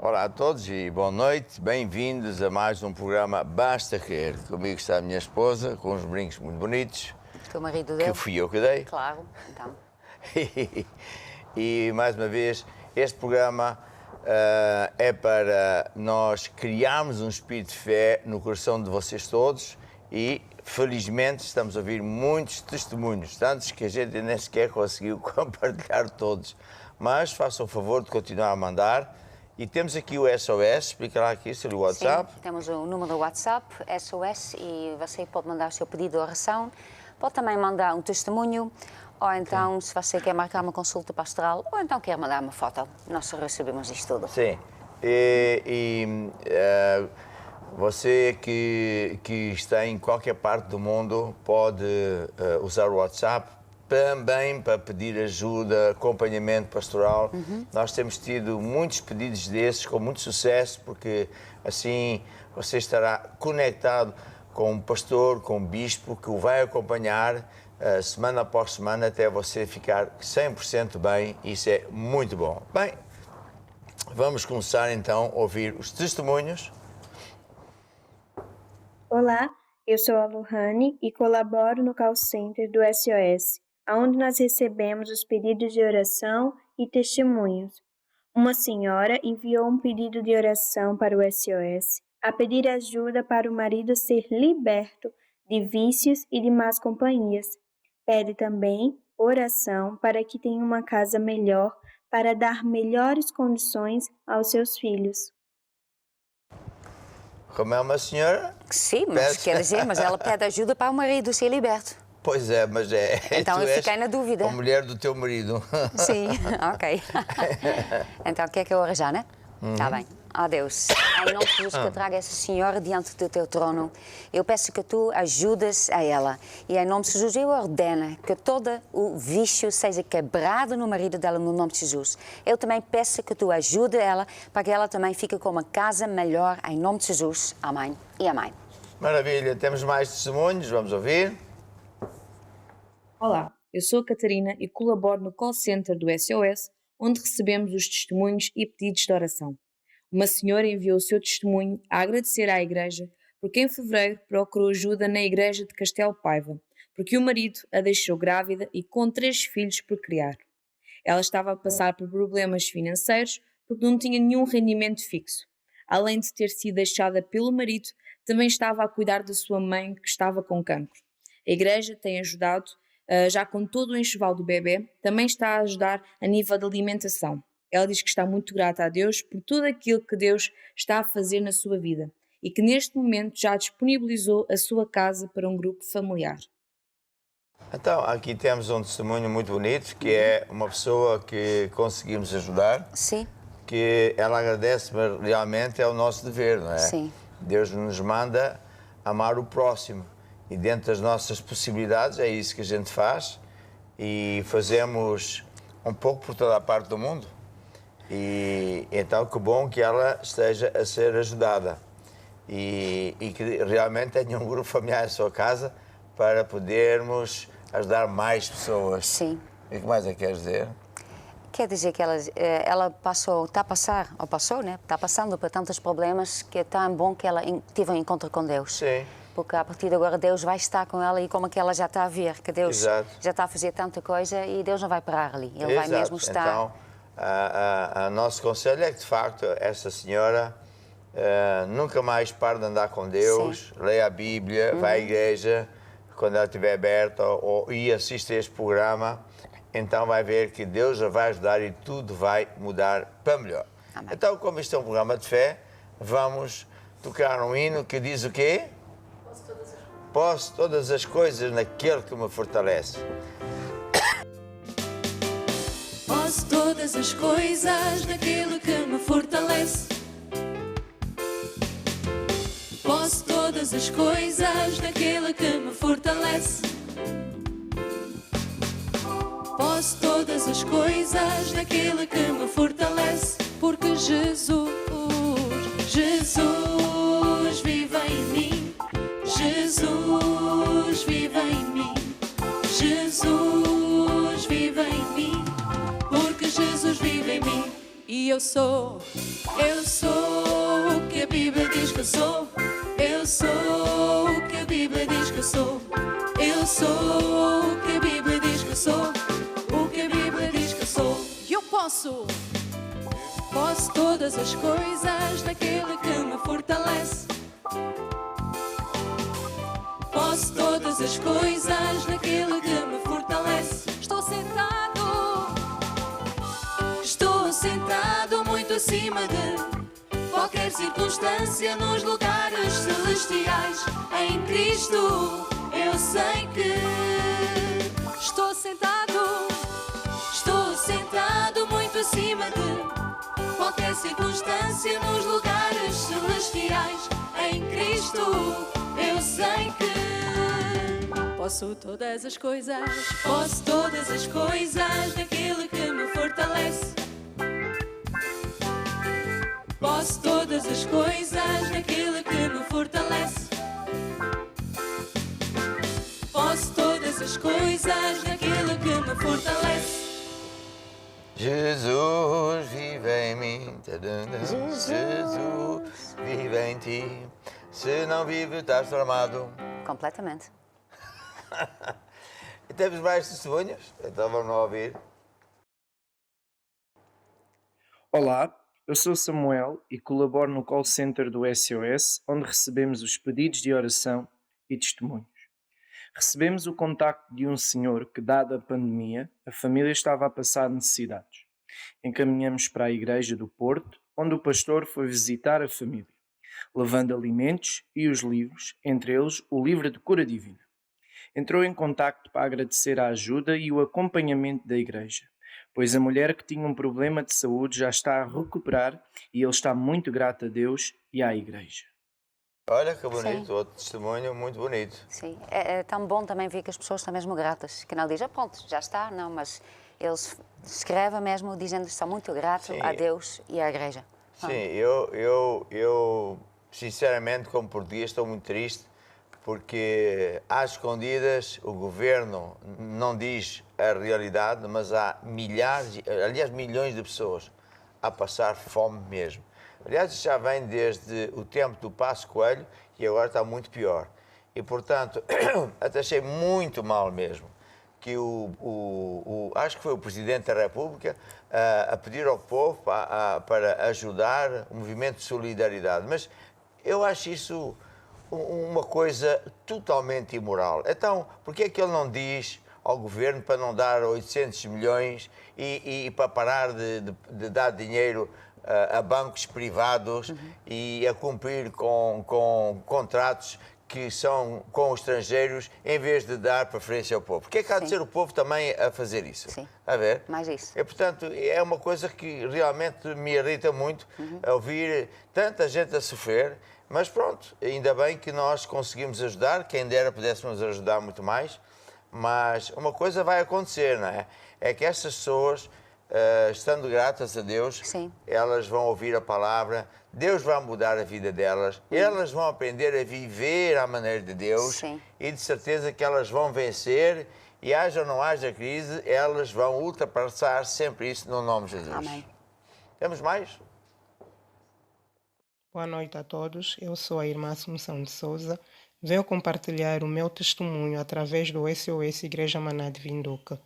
Olá a todos e boa noite. Bem-vindos a mais um programa Basta Querer. Comigo está a minha esposa, com uns brincos muito bonitos. Teu marido deu? Que fui eu que dei. Claro, então. E mais uma vez, este programa é para nós criarmos um espírito de fé no coração de vocês todos e, felizmente, estamos a ouvir muitos testemunhos, tantos que a gente nem sequer conseguiu compartilhar todos. Mas façam o favor de continuar a mandar. E temos aqui o SOS, explica lá aqui sobre o WhatsApp. Sim, temos o número do WhatsApp, SOS, e você pode mandar o seu pedido de oração. Pode também mandar um testemunho, ou então, se você quer marcar uma consulta pastoral, ou então quer mandar uma foto. Nós recebemos isto tudo. Sim. Você que está em qualquer parte do mundo pode usar o WhatsApp também para pedir ajuda, acompanhamento pastoral. Nós temos tido muitos pedidos desses com muito sucesso, porque assim você estará conectado com um pastor, com um bispo que o vai acompanhar semana após semana até você ficar 100% bem. Isso é muito bom. Bem, vamos começar então a ouvir os testemunhos. Olá, eu sou a Lohane e colaboro no call center do SOS, onde nós recebemos os pedidos de oração e testemunhos. Uma senhora enviou um pedido de oração para o SOS a pedir ajuda para o marido ser liberto de vícios e de más companhias. Pede também oração para que tenha uma casa melhor para dar melhores condições aos seus filhos. Como é uma senhora? Sim, mas quer dizer, mas ela pede ajuda para o marido ser liberto. Pois é, mas é... Então eu fiquei na dúvida. A mulher do teu marido. Sim, ok. Então quer que eu arranjar, né? Está bem. Ó Deus, em nome de Jesus que eu trago essa senhora diante do teu trono, eu peço que tu ajudes a ela. E em nome de Jesus eu ordeno que todo o vício seja quebrado no marido dela, no nome de Jesus. Eu também peço que tu ajude ela para que ela também fique com uma casa melhor, em nome de Jesus. Amém e amém. Maravilha, temos mais testemunhos, vamos ouvir. Olá, eu sou a Catarina e colaboro no call center do SOS, onde recebemos os testemunhos e pedidos de oração. Uma senhora enviou o seu testemunho a agradecer à igreja porque em fevereiro procurou ajuda na igreja de Castelo Paiva, porque o marido a deixou grávida e com 3 filhos por criar. Ela estava a passar por problemas financeiros porque não tinha nenhum rendimento fixo. Além de ter sido deixada pelo marido, também estava a cuidar da sua mãe que estava com cancro. A igreja tem ajudado já com todo o enxoval do bebê, também está a ajudar a nível de alimentação. Ela diz que está muito grata a Deus por tudo aquilo que Deus está a fazer na sua vida e que neste momento já disponibilizou a sua casa para um grupo familiar. Então, aqui temos um testemunho muito bonito, que é uma pessoa que conseguimos ajudar. Sim. Que ela agradece, mas realmente é o nosso dever, não é? Sim. Deus nos manda amar o próximo. E dentro das nossas possibilidades é isso que a gente faz. E fazemos um pouco por toda a parte do mundo. E então que bom que ela esteja a ser ajudada. E que realmente tenha um grupo familiar em sua casa para podermos ajudar mais pessoas. Sim. E o que mais é que queres dizer? Quer dizer que ela passou, está a passar, ou passou, né? Está passando por tantos problemas que é tão bom que ela teve um encontro com Deus. Sim. Porque a partir de agora Deus vai estar com ela e como é que ela já está a ver, que Deus Exato. já está a fazer tanta coisa e Deus não vai parar ali. Ele vai Exato. mesmo estar... Então, o nosso conselho é que, de facto, essa senhora nunca mais pare de andar com Deus, Sim. leia a Bíblia, vai à igreja, quando ela estiver aberta, e assista a este programa, então vai ver que Deus a vai ajudar e tudo vai mudar para melhor. Amém. Então, como isto é um programa de fé, vamos tocar um hino que diz o quê? Posso todas as coisas naquele que me fortalece. Posso todas as coisas naquele que me fortalece. Posso todas as coisas naquele que me fortalece. Posso todas as coisas naquele que me fortalece. Porque Jesus vive em mim. Jesus vive em mim. Jesus vive em mim. Porque Jesus vive em mim. E eu sou. Eu sou o que a Bíblia diz que eu sou. Eu sou o que a Bíblia diz que eu sou. Eu sou o que a Bíblia diz que eu sou. O que a Bíblia diz que eu sou. Eu posso. Posso todas as coisas naquele que me fortalece. Posso todas as coisas naquele que me fortalece. Estou sentado muito acima de qualquer circunstância nos lugares celestiais. Em Cristo eu sei que estou sentado muito acima de qualquer circunstância nos lugares celestiais. Em Cristo eu sei que posso todas as coisas naquele que me fortalece. Posso todas as coisas naquele que me fortalece. Posso todas as coisas naquele que me fortalece. Jesus vive em mim, Jesus vive em ti. Se não vive, estás tramado. Completamente. E temos mais testemunhos? Então vamos lá ouvir. Olá, eu sou Samuel e colaboro no call center do SOS, onde recebemos os pedidos de oração e testemunhos. Recebemos o contacto de um senhor que, dada a pandemia, a família estava a passar necessidades. Encaminhamos para a igreja do Porto, onde o pastor foi visitar a família, levando alimentos e os livros, entre eles o livro de cura divina. Entrou em contacto para agradecer a ajuda e o acompanhamento da igreja, pois a mulher que tinha um problema de saúde já está a recuperar e ele está muito grato a Deus e à igreja. Olha que bonito, Sim. outro testemunho muito bonito. Sim, é tão bom também ver que as pessoas estão mesmo gratas, que não dizem, pronto, já está, não, mas eles escrevem mesmo dizendo que estão muito gratos Sim. a Deus e à igreja. Sim, eu sinceramente, como português, estou muito triste porque às escondidas o governo não diz a realidade, mas há milhares, aliás milhões de pessoas a passar fome mesmo. Aliás, isso já vem desde o tempo do Passo Coelho e agora está muito pior. E, portanto, até achei muito mal mesmo que acho que foi o Presidente da República a pedir ao povo para ajudar o movimento de solidariedade. Mas eu acho isso uma coisa totalmente imoral. Então, por que é que ele não diz ao governo para não dar 800 milhões e para parar de dar dinheiro a bancos privados e a cumprir com contratos que são com os estrangeiros, em vez de dar preferência ao povo? Porque é que há de Sim. ser o povo também a fazer isso? Sim. A ver? Mais isso. E, portanto, é uma coisa que realmente me irrita muito, ouvir tanta gente a sofrer, mas pronto, ainda bem que nós conseguimos ajudar, quem dera pudéssemos ajudar muito mais, mas uma coisa vai acontecer, não é? É que estas pessoas, estando gratas a Deus, Sim. elas vão ouvir a palavra, Deus vai mudar a vida delas, elas vão aprender a viver à maneira de Deus. Sim. E de certeza que elas vão vencer e haja ou não haja crise, elas vão ultrapassar sempre isso no nome de Jesus. Amém. Temos mais? Boa noite a todos, eu sou a irmã Assunção de Souza. Venho compartilhar o meu testemunho através do SOS Igreja Maná de Vinduca.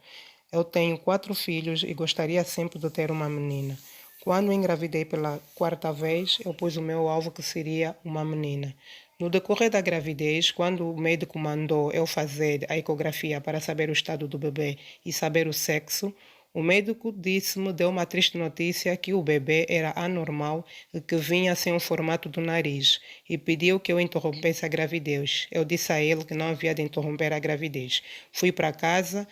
Eu tenho 4 filhos e gostaria sempre de ter uma menina. Quando engravidei pela 4ª vez, eu pus o meu alvo que seria uma menina. No decorrer da gravidez, quando o médico mandou eu fazer a ecografia para saber o estado do bebê e saber o sexo, o médico deu uma triste notícia que o bebê era anormal e que vinha sem o formato do nariz e pediu que eu interrompesse a gravidez. Eu disse a ele que não havia de interromper a gravidez. Fui para casa,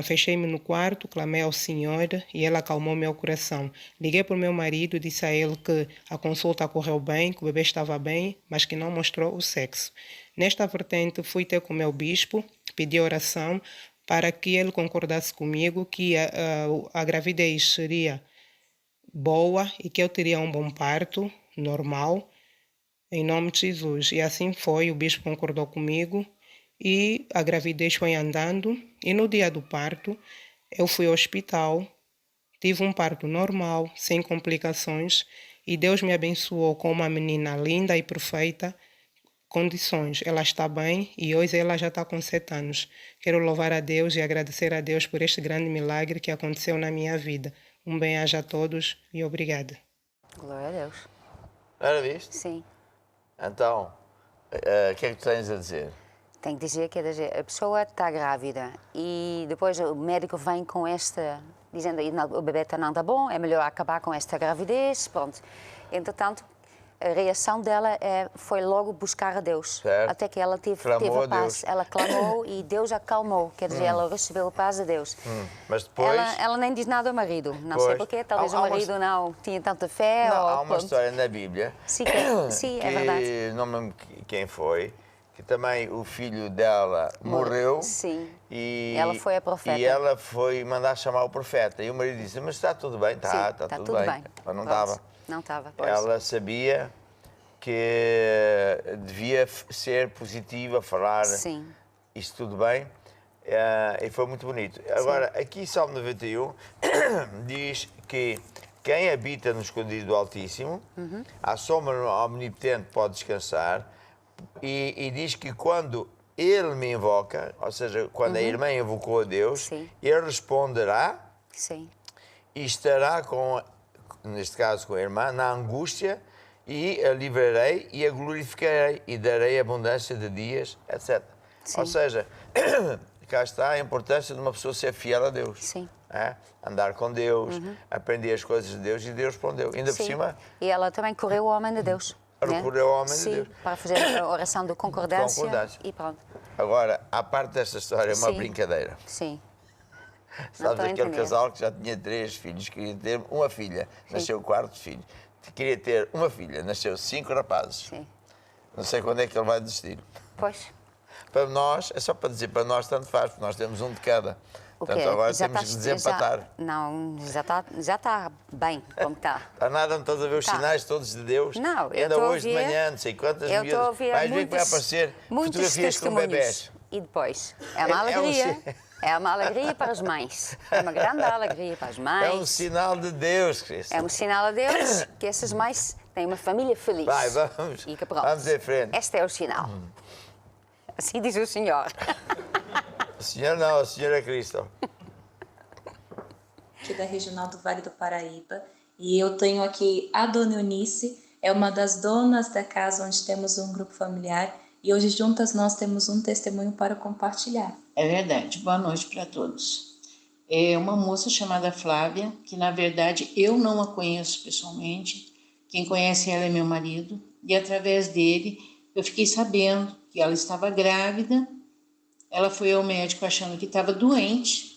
fechei-me no quarto, clamei ao Senhor e Ele acalmou meu coração. Liguei para o meu marido e disse a ele que a consulta correu bem, que o bebê estava bem, mas que não mostrou o sexo. Nesta vertente, fui ter com o meu bispo, pedi oração para que ele concordasse comigo que a gravidez seria boa e que eu teria um bom parto, normal, em nome de Jesus. E assim foi, o bispo concordou comigo e a gravidez foi andando. E no dia do parto, eu fui ao hospital, Tive um parto normal, sem complicações, e Deus me abençoou com uma menina linda e perfeita condições. Ela está bem e hoje ela já está com 7 anos. Quero louvar a Deus e agradecer a Deus por este grande milagre que aconteceu na minha vida. Um bem-aja a todos e obrigada. Glória a Deus. Era visto? Sim. Então, o que é que tu tens a dizer? Tenho que dizer que a pessoa está grávida e depois o médico vem com esta, dizendo que o bebê não está bom, é melhor acabar com esta gravidez, pronto. Entretanto, a reação dela foi logo buscar a Deus, certo. até que ela teve Clamou a a paz. Deus. Ela clamou e Deus acalmou, quer dizer, ela recebeu a paz de Deus. Mas depois... Ela nem diz nada ao marido, não Pois. sei porquê, talvez Há o uma- marido não tinha tanta fé. Não, ou, há uma pronto. história na Bíblia Sim, sim, que é verdade. não me lembro quem foi, que também o filho dela morreu. Sim. E Ela foi a profeta. E ela foi mandar chamar o profeta. E o marido disse, mas está tudo bem? Está, Sim, está tudo bem. Mas não Pronto. estava. Não estava, pois. Ela sabia que devia ser positiva, falar Sim. isto tudo bem. E foi muito bonito. Agora, aqui Salmo 91 diz que quem habita no escondido do Altíssimo, à sombra omnipotente pode descansar, e diz que quando ele me invoca, ou seja, quando a irmã invocou a Deus, Sim. ele responderá Sim, e estará com, neste caso com a irmã, na angústia, e a livrarei e a glorificarei e darei abundância de dias, etc. Sim. Ou seja, cá está a importância de uma pessoa ser fiel a Deus. Sim. É? Andar com Deus, aprender as coisas de Deus, e Deus respondeu. Ainda por sim. cima, E ela também correu ao homem de Deus. né? recorreu ao homem de Sim, Deus. para fazer a oração de concordância. Concordância. E pronto. Agora, à parte desta história, é uma Sim. brincadeira. Sim. Não Sabes estou a aquele entender. casal que já tinha 3 filhos, queria ter uma filha, nasceu o 4º filho. Queria ter uma filha, nasceu 5 rapazes. Sim. Não sei quando é que ele vai desistir. Pois. Para nós, é só para dizer, para nós tanto faz, porque nós temos um de cada. O Portanto, quê? agora Já temos que estás- desempatar. Não, já está bem como está. Está nada, não estás a ver os Tá. sinais todos de Deus? Não, eu Ainda estou a hoje de ver- manhã, não sei quantas Eu estou a miúdas. ver Vais ver que vai aparecer muitos fotografias com testemunhos. bebés. E depois, é uma É um alegria. si- É uma alegria para as mães. É uma grande alegria para as mães. É um sinal de Deus, Cristo. É um sinal a Deus que essas mães têm uma família feliz. Vai, vamos. E que pronto. Vamos em frente. Este é o sinal. Assim diz o Senhor. O senhor não, o senhor é Cristo. Aqui da Regional do Vale do Paraíba. E eu tenho aqui a Dona Eunice, é uma das donas da casa onde temos um grupo familiar. E hoje juntas nós temos um testemunho para compartilhar. É verdade. Boa noite para todos. É uma moça chamada Flávia, que na verdade eu não a conheço pessoalmente. Quem conhece ela é meu marido. E através dele eu fiquei sabendo que ela estava grávida. Ela foi ao médico achando que estava doente.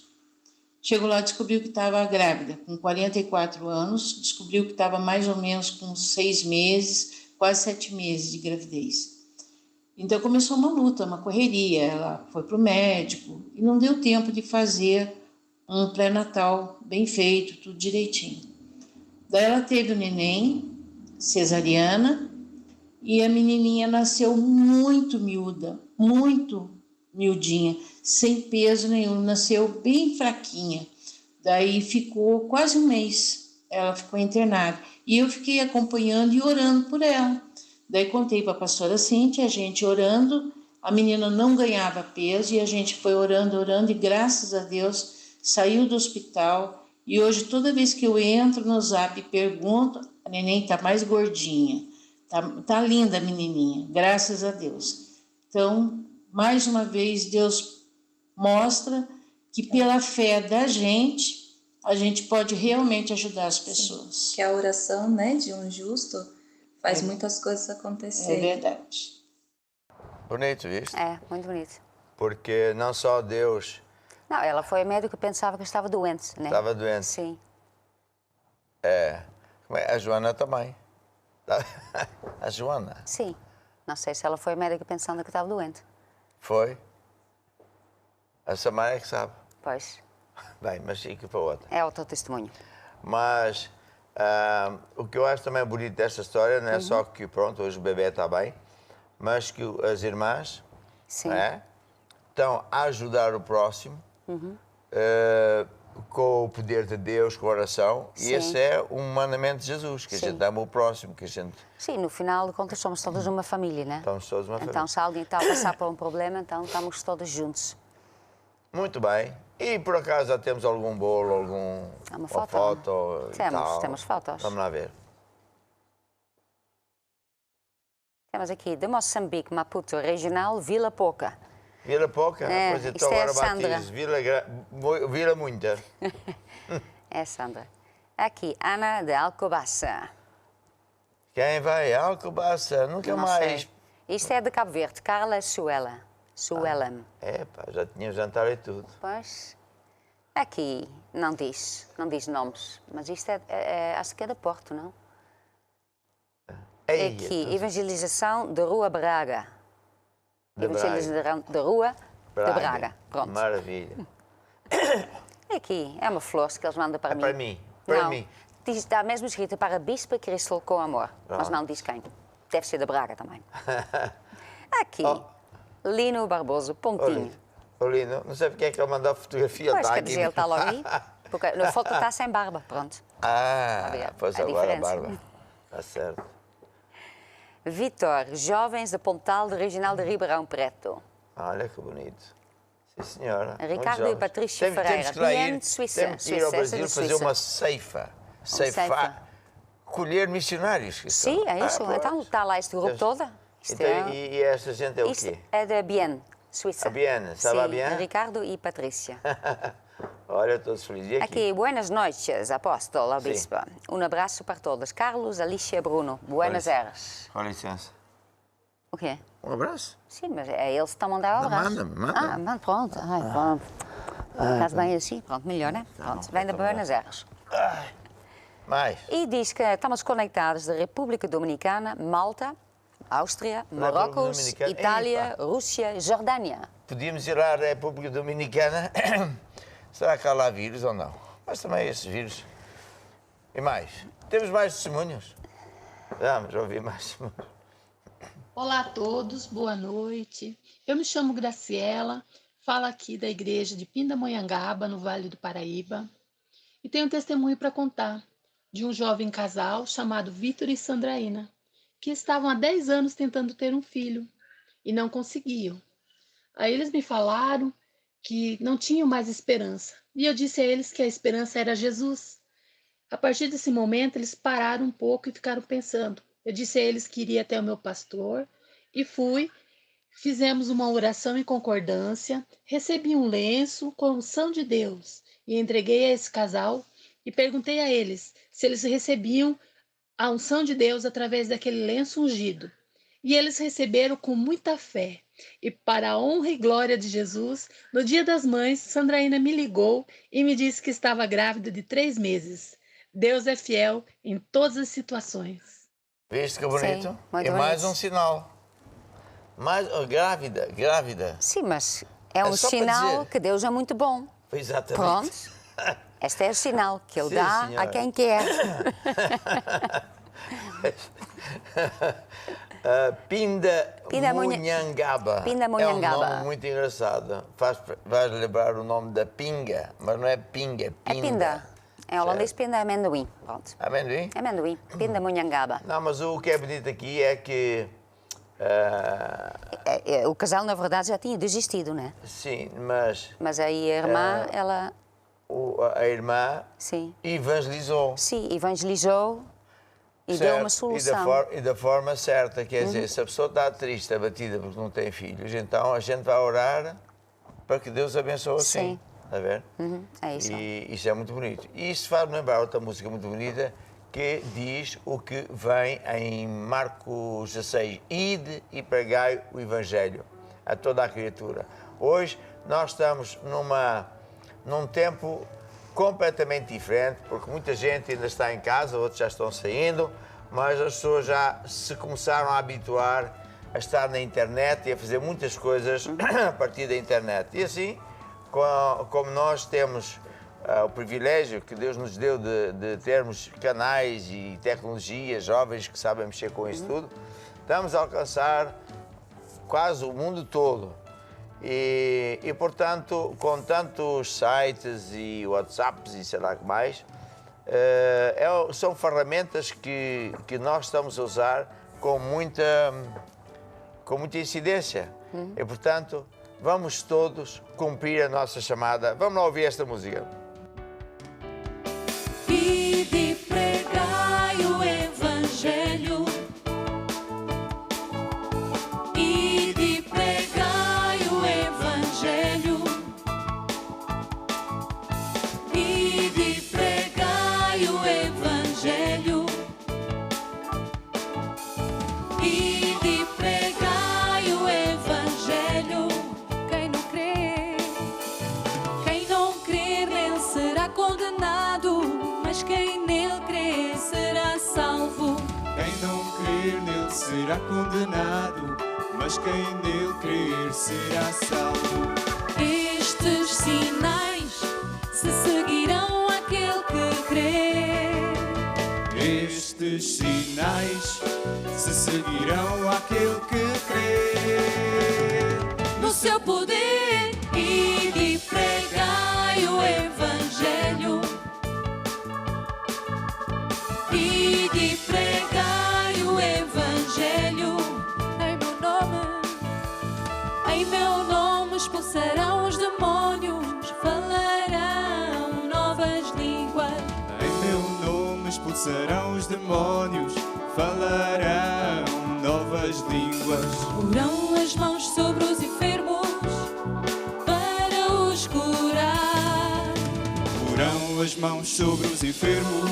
Chegou lá e descobriu que estava grávida. Com 44 anos, descobriu que estava mais ou menos com 6 meses, quase 7 meses de gravidez. Então começou uma luta, uma correria. Ela foi para o médico e não deu tempo de fazer um pré-natal bem feito, tudo direitinho. Daí ela teve o neném, cesariana, e a menininha nasceu muito miúda, muito miudinha, sem peso nenhum, nasceu bem fraquinha. Daí ficou quase um mês, ela ficou internada. E eu fiquei acompanhando e orando por ela. Daí contei para a pastora Cíntia, a gente orando, a menina não ganhava peso e a gente foi orando, orando e graças a Deus saiu do hospital e hoje toda vez que eu entro no Zap e pergunto, a neném está mais gordinha, tá linda a menininha, graças a Deus. Então, mais uma vez, Deus mostra que pela fé da gente, a gente pode realmente ajudar as pessoas. Que a oração, né, de um justo faz muitas coisas É acontecerem. verdade. Bonito isso. É, muito bonito. Porque não só Deus Não, ela foi a médica que pensava que estava doente, né? estava doente. Sim. A Joana também. A Joana Sim. Não sei se ela foi a médica pensando que estava doente. foi. A Samara é que sabe. Pois. Bem, mas fica para outra. É o teu testemunho. Mas o que eu acho também bonito desta história não é só que, pronto, hoje o bebê está bem, mas que as irmãs Sim. estão a ajudar o próximo, com o poder de Deus, com a oração, e Sim. esse é um mandamento de Jesus, que a Sim. gente ama o próximo, que a gente... Sim, no final de contas somos todos uma família, né? Estamos todos uma Então, família. se alguém está a passar por um problema, então estamos todos juntos. Muito bem. E por acaso já temos algum bolo, Uma foto? foto e tal? Temos fotos. Vamos lá ver. Temos aqui de Moçambique, Maputo, regional, Vila Pouca. Vila Pouca? É, Pois isto então é a agora Sandra. batizo. Vila Muita. É, Sandra. Aqui, Ana de Alcobaça. Quem vai? Alcobaça, nunca Não mais. sei. Isto é de Cabo Verde, Carla Suela. Suelam. Pá, já tinha jantar e tudo. Pois. Aqui, não diz nomes, mas isto acho que é da Porto, não? Ei, Aqui, evangelização de Rua Braga. De Evangelização de Rua de Braga. Pronto. Maravilha. Aqui, é uma flor que eles mandam para É mim. para mim. Para Não, mim. está mesmo escrito para Bispa Cristal com amor, mas Pronto. não diz quem. Deve ser da Braga também. Aqui, Oh. Lino Barboso, Pontinho. Olino, não sei porque é que ele mandou a fotografia. Pois, está quer aqui. dizer, ele está logo aí. Porque na foto está sem barba, pronto. Ah, A ver, pois a agora a diferença. barba. Está certo. Vitor, jovens de Pontal, de Regional de Ribeirão Preto. Olha que bonito. Sim, senhora. Muito Ricardo e jovens. Patrícia Temos Ferreira, que lá Bienne ir, de Suíça. Temos que ir ao Suíça, essa Brasil de fazer Suíça. uma ceifa. ceifa. Colher missionários. que Sim, são. é isso. pois. Então está lá este grupo Deus. todo. Isto Então, é, e esta gente é o isto quê? é da Bienne, Suíça. A Bienne, ça va Sim, bien? Ricardo e Patrícia. Olha, todos felizes. E aqui? Aqui, buenas noites, apóstolo, a bispa. Um abraço para todos. Carlos, Alicia, Bruno. Buenas Aires. Com licença. O quê? Um abraço. Sim, mas é eles que estão a mandar o abraço. Manda-me. Ah, manda, pronto. Ai, pronto. Estás bem assim? Pronto, melhor, né? Pronto, vem da Buenas Aires. Mais. E diz que estamos conectados da República Dominicana, Malta, Áustria, Marrocos, Dominicana. Itália, Epa. Rússia, Jordânia. Podíamos ir à República Dominicana. Será que há lá vírus ou não? Mas também esses vírus. E mais? Temos mais testemunhos? Vamos ouvir mais testemunhos. Olá a todos, boa noite. Eu me chamo Graciela, falo aqui da igreja de Pindamonhangaba, no Vale do Paraíba, e tenho um testemunho para contar de um jovem casal chamado Vitor e Sandraína, que estavam há 10 anos tentando ter um filho e não conseguiam. Aí eles me falaram que não tinham mais esperança, e eu disse a eles que a esperança era Jesus. A partir desse momento, eles pararam um pouco e ficaram pensando. Eu disse a eles que iria até o meu pastor e fui. Fizemos uma oração em concordância, recebi um lenço com a unção de Deus e entreguei a esse casal e perguntei a eles se eles recebiam a unção de Deus através daquele lenço ungido. E eles receberam com muita fé. E para a honra e glória de Jesus, no Dia das Mães, Sandraína me ligou e me disse que estava grávida de 3 meses. Deus é fiel em todas as situações. Viste que bonito? Sim, muito E mais bonito. um sinal. Mais, grávida. Sim, mas é um só para sinal dizer. que Deus é muito bom. Exatamente. Pronto. Este é o sinal que Ele Sim, dá senhora. a quem quer. Pindamonhangaba. Pindamonhangaba. É um nome muito engraçado. Vais lembrar o nome da pinga, mas não é pinga, é É pinda. pinda. Em holandês, Certo. pinda é amendoim. Pronto. Amendoim? Amendoim. Pindamonhangaba. Não, mas o que é bonito aqui é que... O casal, na verdade, já tinha desistido, né? sim, mas Mas aí a irmã, ela, a irmã sim, evangelizou. sim, evangelizou e deu uma solução. E da forma certa, quer dizer, se a pessoa está triste, abatida porque não tem filhos, então a gente vai orar para que Deus abençoe assim. Sim. Está a ver? É isso. E isso é muito bonito. E isso faz-me lembrar outra música muito bonita que diz o que vem em Marcos 16. Ide e pregai o Evangelho a toda a criatura. Hoje nós estamos num tempo completamente diferente, porque muita gente ainda está em casa, outros já estão saindo, mas as pessoas já se começaram a habituar a estar na internet e a fazer muitas coisas a partir da internet. E assim, como nós temos o privilégio que Deus nos deu de termos canais e tecnologias, jovens que sabem mexer com isso tudo, estamos a alcançar quase o mundo todo. Portanto, com tantos sites e WhatsApps e sei lá o que mais, são ferramentas que nós estamos a usar com muita incidência. E, portanto, vamos todos cumprir a nossa chamada. Vamos lá ouvir esta música. Ide e pregai o Evangelho. Ide e pregai o Evangelho. Ide e pregai o Evangelho. Ide e pregai o Evangelho. Quem não crer nele será condenado, mas quem nele crer será salvo. Quem não crer nele será condenado, mas quem nele crer será salvo. Estes sinais se seguirão àquele que crer. Estes sinais se seguirão àquele que crer. No seu poder, ide e pregai o Evangelho. Ide e pregai o Evangelho. Em meu nome expulsarão os demónios, falarão novas línguas. Em meu nome expulsarão os demónios, falarão novas línguas. Porão as mãos sobre os enfermos para os curar. Porão as mãos sobre os enfermos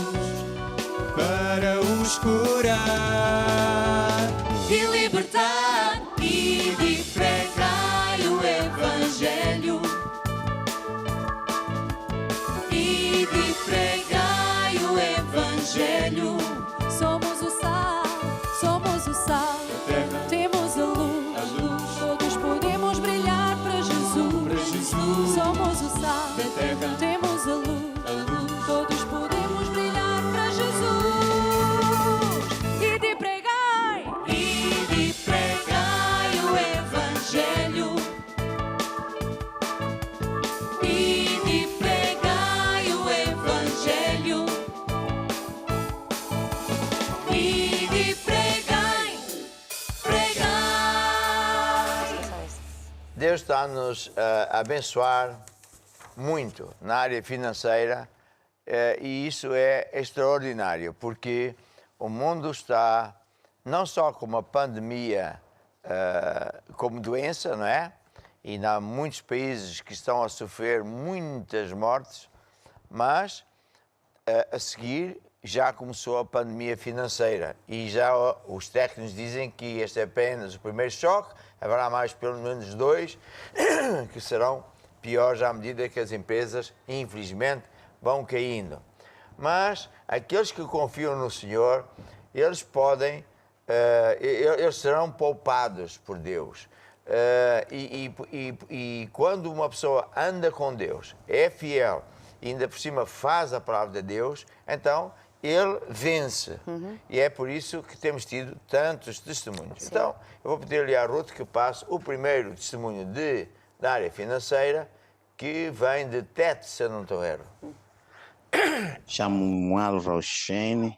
para os curar E libertar. Ide e pregai o Evangelho. Ide e pregai o Evangelho. Somos o sal, somos o sal. terra. Temos a luz. Todos podemos brilhar para Jesus. Somos o sal Da terra. Temos a luz. Todos podemos brilhar para Jesus. Ide e pregai. Ide e pregai o Evangelho. Ide e pregai o Evangelho. Ide e pregai. Pregai. Deus está-nos a abençoar muito na área financeira e isso é extraordinário, porque o mundo está não só com uma pandemia como doença, não é? E há muitos países que estão a sofrer muitas mortes, mas a seguir já começou a pandemia financeira e já os técnicos dizem que este é apenas o primeiro choque, haverá mais pelo menos 2 que serão piores à medida que as empresas, infelizmente, vão caindo. Mas aqueles que confiam no Senhor, eles podem, eles serão poupados por Deus. E quando uma pessoa anda com Deus, é fiel, e ainda por cima faz a palavra de Deus, então ele vence. E é por isso que temos tido tantos testemunhos. Sim. Então, eu vou pedir-lhe à Ruth que passe o primeiro testemunho da área financeira, que vem de Tete, se eu não estou erro. Chamo-me Rochene,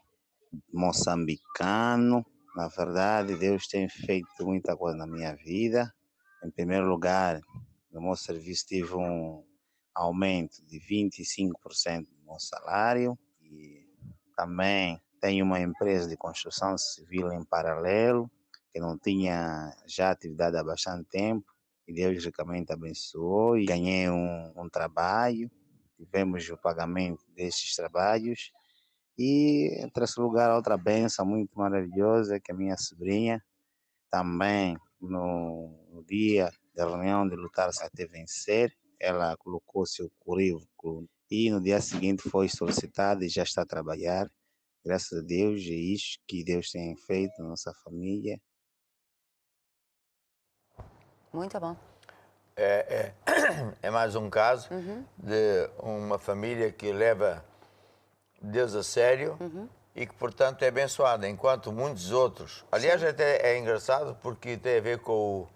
moçambicano. Na verdade, Deus tem feito muita coisa na minha vida. Em primeiro lugar, no meu serviço tive um aumento de 25% do meu salário. E também tenho uma empresa de construção civil em paralelo, que não tinha já atividade há bastante tempo. E Deus ricamente abençoou e ganhei um trabalho. Tivemos o pagamento desses trabalhos. E, em terceiro lugar, outra bênção muito maravilhosa, que a minha sobrinha também, no dia da reunião de lutar até vencer, ela colocou seu currículo e no dia seguinte foi solicitada e já está a trabalhar. Graças a Deus, é isso que Deus tem feito na nossa família. Muito bom. É mais um caso de uma família que leva Deus a sério e que, portanto, é abençoada, enquanto muitos outros... Aliás, até é engraçado porque tem a ver com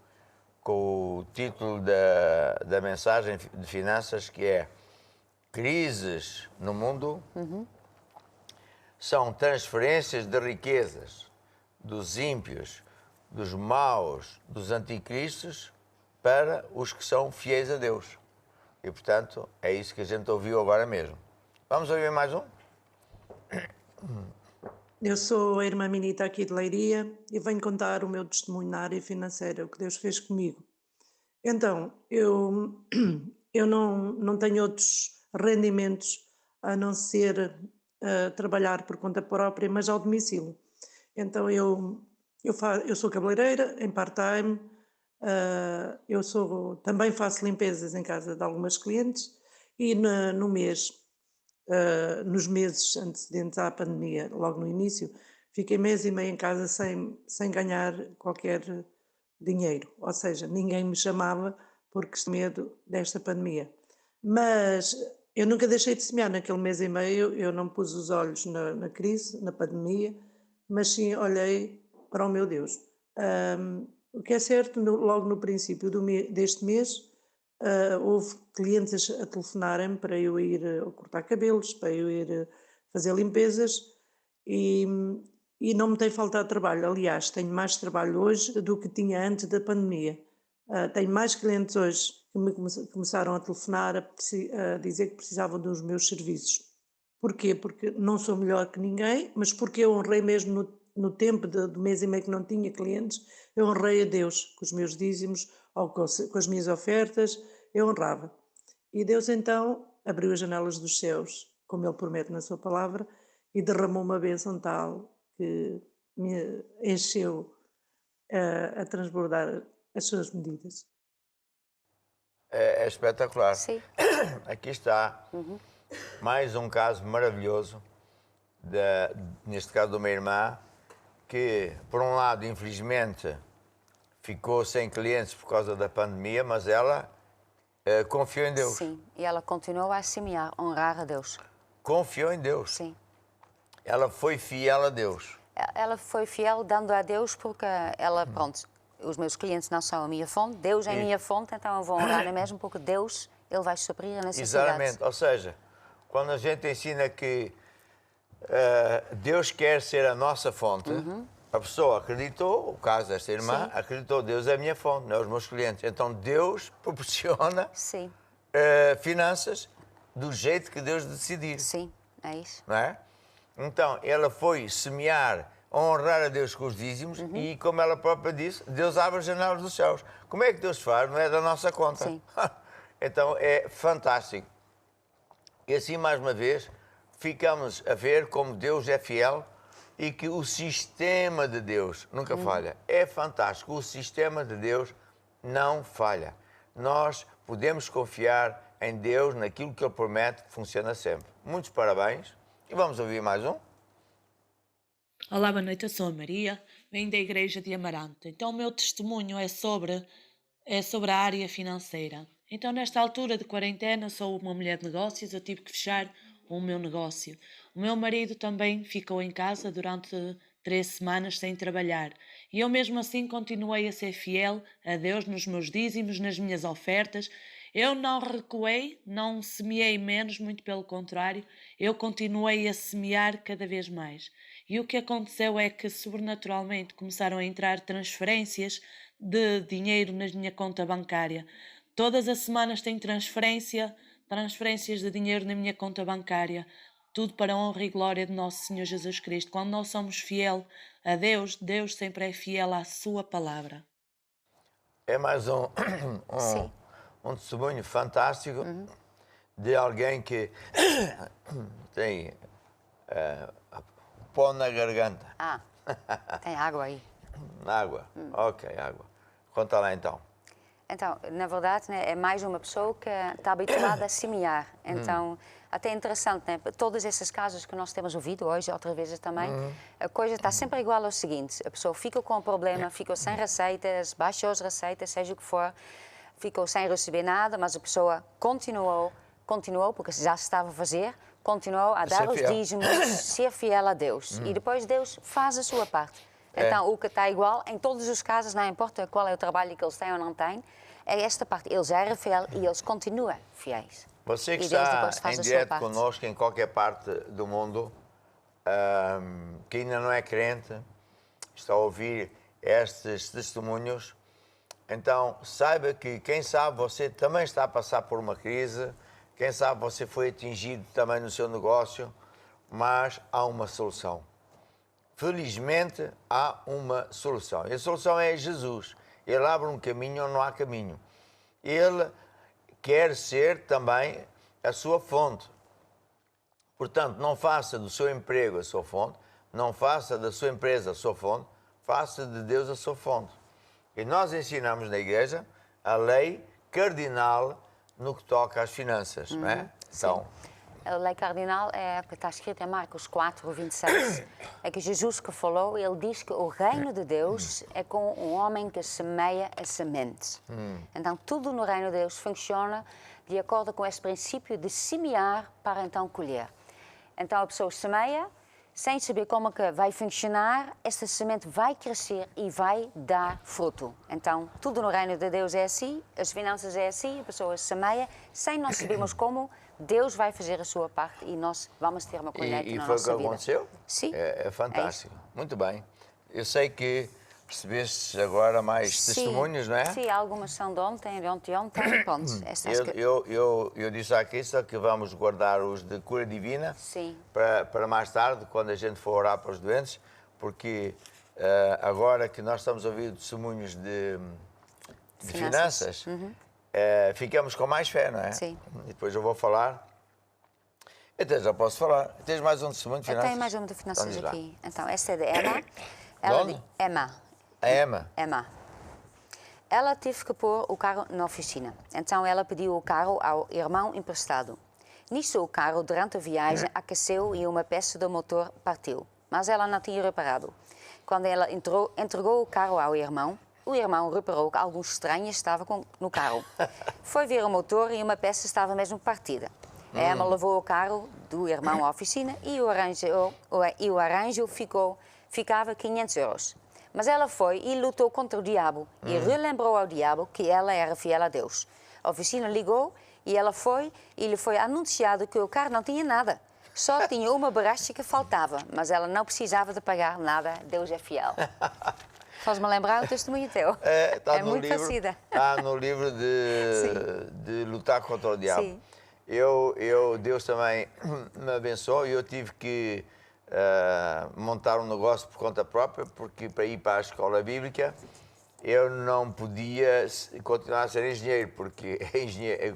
com o título da mensagem de finanças, que é Crises no mundo são transferências de riquezas dos ímpios, dos maus, dos anticristos, para os que são fiéis a Deus. E, portanto, é isso que a gente ouviu agora mesmo. Vamos ouvir mais um? Eu sou a irmã Minita aqui de Leiria e venho contar o meu testemunho na área financeira, o que Deus fez comigo. Então, eu não tenho outros rendimentos a não ser trabalhar por conta própria, mas ao domicílio. Então, eu sou cabeleireira em part-time, também faço limpezas em casa de algumas clientes e nos meses antecedentes à pandemia, logo no início, fiquei mês e meio em casa sem ganhar qualquer dinheiro, ou seja, ninguém me chamava porque tinha medo desta pandemia. Mas eu nunca deixei de semear naquele mês e meio, eu não pus os olhos na crise, na pandemia, mas sim olhei para o meu Deus. O que é certo, logo no princípio deste mês, houve clientes a telefonarem para eu ir cortar cabelos, para eu ir fazer limpezas e não me tem faltado trabalho. Aliás, tenho mais trabalho hoje do que tinha antes da pandemia. Tenho mais clientes hoje que me começaram a telefonar a dizer que precisavam dos meus serviços. Porquê? Porque não sou melhor que ninguém, mas porque eu honrei mesmo no tempo do mês e meio que não tinha clientes, eu honrei a Deus com os meus dízimos ou com as minhas ofertas, eu honrava. E Deus então abriu as janelas dos céus, como Ele promete na sua palavra, e derramou uma bênção tal que me encheu a transbordar as suas medidas. É espetacular. Sim. Aqui está mais um caso maravilhoso, neste caso de uma irmã, que, por um lado, infelizmente, ficou sem clientes por causa da pandemia, mas ela confiou em Deus. Sim, e ela continuou a semear, honrar a Deus. Confiou em Deus. Sim. Ela foi fiel a Deus. Ela foi fiel dando a Deus porque ela, pronto, os meus clientes não são a minha fonte, Deus é a minha fonte, então eu vou honrar mesmo porque Deus, Ele vai suprir a necessidade. Exatamente, ou seja, quando a gente ensina que Deus quer ser a nossa fonte, a pessoa acreditou, o caso desta irmã, Sim. acreditou, Deus é a minha fonte, não é os meus clientes. Então Deus proporciona Sim. Finanças do jeito que Deus decidir. Sim, é isso. Não é? Então, ela foi semear, honrar a Deus com os dízimos e, como ela própria disse, Deus abre as janelas dos céus. Como é que Deus faz? Não é da nossa conta. Sim. Então, é fantástico. E assim, mais uma vez, ficamos a ver como Deus é fiel e que o sistema de Deus nunca falha. É fantástico. O sistema de Deus não falha. Nós podemos confiar em Deus, naquilo que Ele promete, que funciona sempre. Muitos parabéns. E vamos ouvir mais um? Olá, boa noite, eu sou a Maria, venho da Igreja de Amarante. Então o meu testemunho é sobre a área financeira. Então nesta altura de quarentena sou uma mulher de negócios, eu tive que fechar o meu negócio. O meu marido também ficou em casa durante 3 semanas sem trabalhar. E eu mesmo assim continuei a ser fiel a Deus nos meus dízimos, nas minhas ofertas. Eu não recuei, não semeei menos, muito pelo contrário, eu continuei a semear cada vez mais. E o que aconteceu é que, sobrenaturalmente, começaram a entrar transferências de dinheiro na minha conta bancária. Todas as semanas tem transferências de dinheiro na minha conta bancária. Tudo para a honra e glória de nosso Senhor Jesus Cristo. Quando nós somos fiel a Deus, Deus sempre é fiel à sua palavra. É mais um testemunho fantástico de alguém que tem pó na garganta. Tem água aí. Água, ok, água. Conta lá então. Então, na verdade, né, é mais uma pessoa que está habituada a semear. Então, até é interessante, né? Todos esses casos que nós temos ouvido hoje, outras vezes também, a coisa está sempre igual ao seguinte: a pessoa fica com um problema, ficou sem receitas, baixou as receitas, seja o que for, ficou sem receber nada, mas a pessoa continuou, porque já se estava a fazer, continuou a dar os dízimos, ser fiel a Deus. E depois Deus faz a sua parte. Então, o que está igual, em todos os casos, não importa qual é o trabalho que eles têm ou não têm, é esta parte. Eles eram fiéis e eles continuam fiéis. Você que E Deus está depois faz em a sua direto parte. connosco em qualquer parte do mundo, que ainda não é crente, está a ouvir estes testemunhos, então saiba que, quem sabe, você também está a passar por uma crise, quem sabe você foi atingido também no seu negócio, mas há uma solução. Felizmente, há uma solução. E a solução é Jesus. Ele abre um caminho onde não há caminho. Ele quer ser também a sua fonte. Portanto, não faça do seu emprego a sua fonte, não faça da sua empresa a sua fonte, faça de Deus a sua fonte. E nós ensinamos na igreja a lei cardinal no que toca às finanças, não é? Então, a lei cardinal é que está escrita em Marcos 4, 26, é que Jesus que falou, ele diz que o reino de Deus é com um homem que semeia a semente. Então, tudo no reino de Deus funciona de acordo com esse princípio de semear para então colher. Então, a pessoa semeia, sem saber como que vai funcionar, essa semente vai crescer e vai dar fruto. Então, tudo no reino de Deus é assim, as finanças é assim, a pessoa semeia, sem nós sabermos como, Deus vai fazer a sua parte e nós vamos ter uma colheita na nossa vida. E foi o que aconteceu? Sim. É fantástico. Muito bem. Eu sei que percebeste agora mais testemunhos, não é? Sim, algumas são de ontem, pronto. Eu disse à Crista que vamos guardar os de cura divina para mais tarde, quando a gente for orar para os doentes, porque agora que nós estamos a ouvir testemunhos de finanças, ficamos com mais fé, não é? Sim. E depois eu vou falar. Até já posso falar. Tens mais um testemunho de finanças? Eu tenho mais uma de finanças Então, aqui. Então, esta é de Emma. Emma. A Emma? Emma. Ela teve que pôr o carro na oficina. Então, ela pediu o carro ao irmão emprestado. Nisso, o carro, durante a viagem, aqueceu e uma peça do motor partiu. Mas ela não tinha reparado. Quando ela entregou o carro ao irmão, o irmão reparou que algo estranho estava no carro. Foi ver o motor e uma peça estava mesmo partida. A Emma levou o carro do irmão à oficina e o arranjo ficava 500 euros. Mas ela foi e lutou contra o diabo e relembrou ao diabo que ela era fiel a Deus. A oficina ligou e ela foi e lhe foi anunciado que o carro não tinha nada. Só tinha uma borracha que faltava, mas ela não precisava de pagar nada. Deus é fiel. Faz-me lembrar o testemunho teu. É muito parecida. Está no livro de lutar contra o diabo. Sim. Deus também me abençoou e eu tive que montar um negócio por conta própria, porque para ir para a escola bíblica eu não podia continuar a ser engenheiro, porque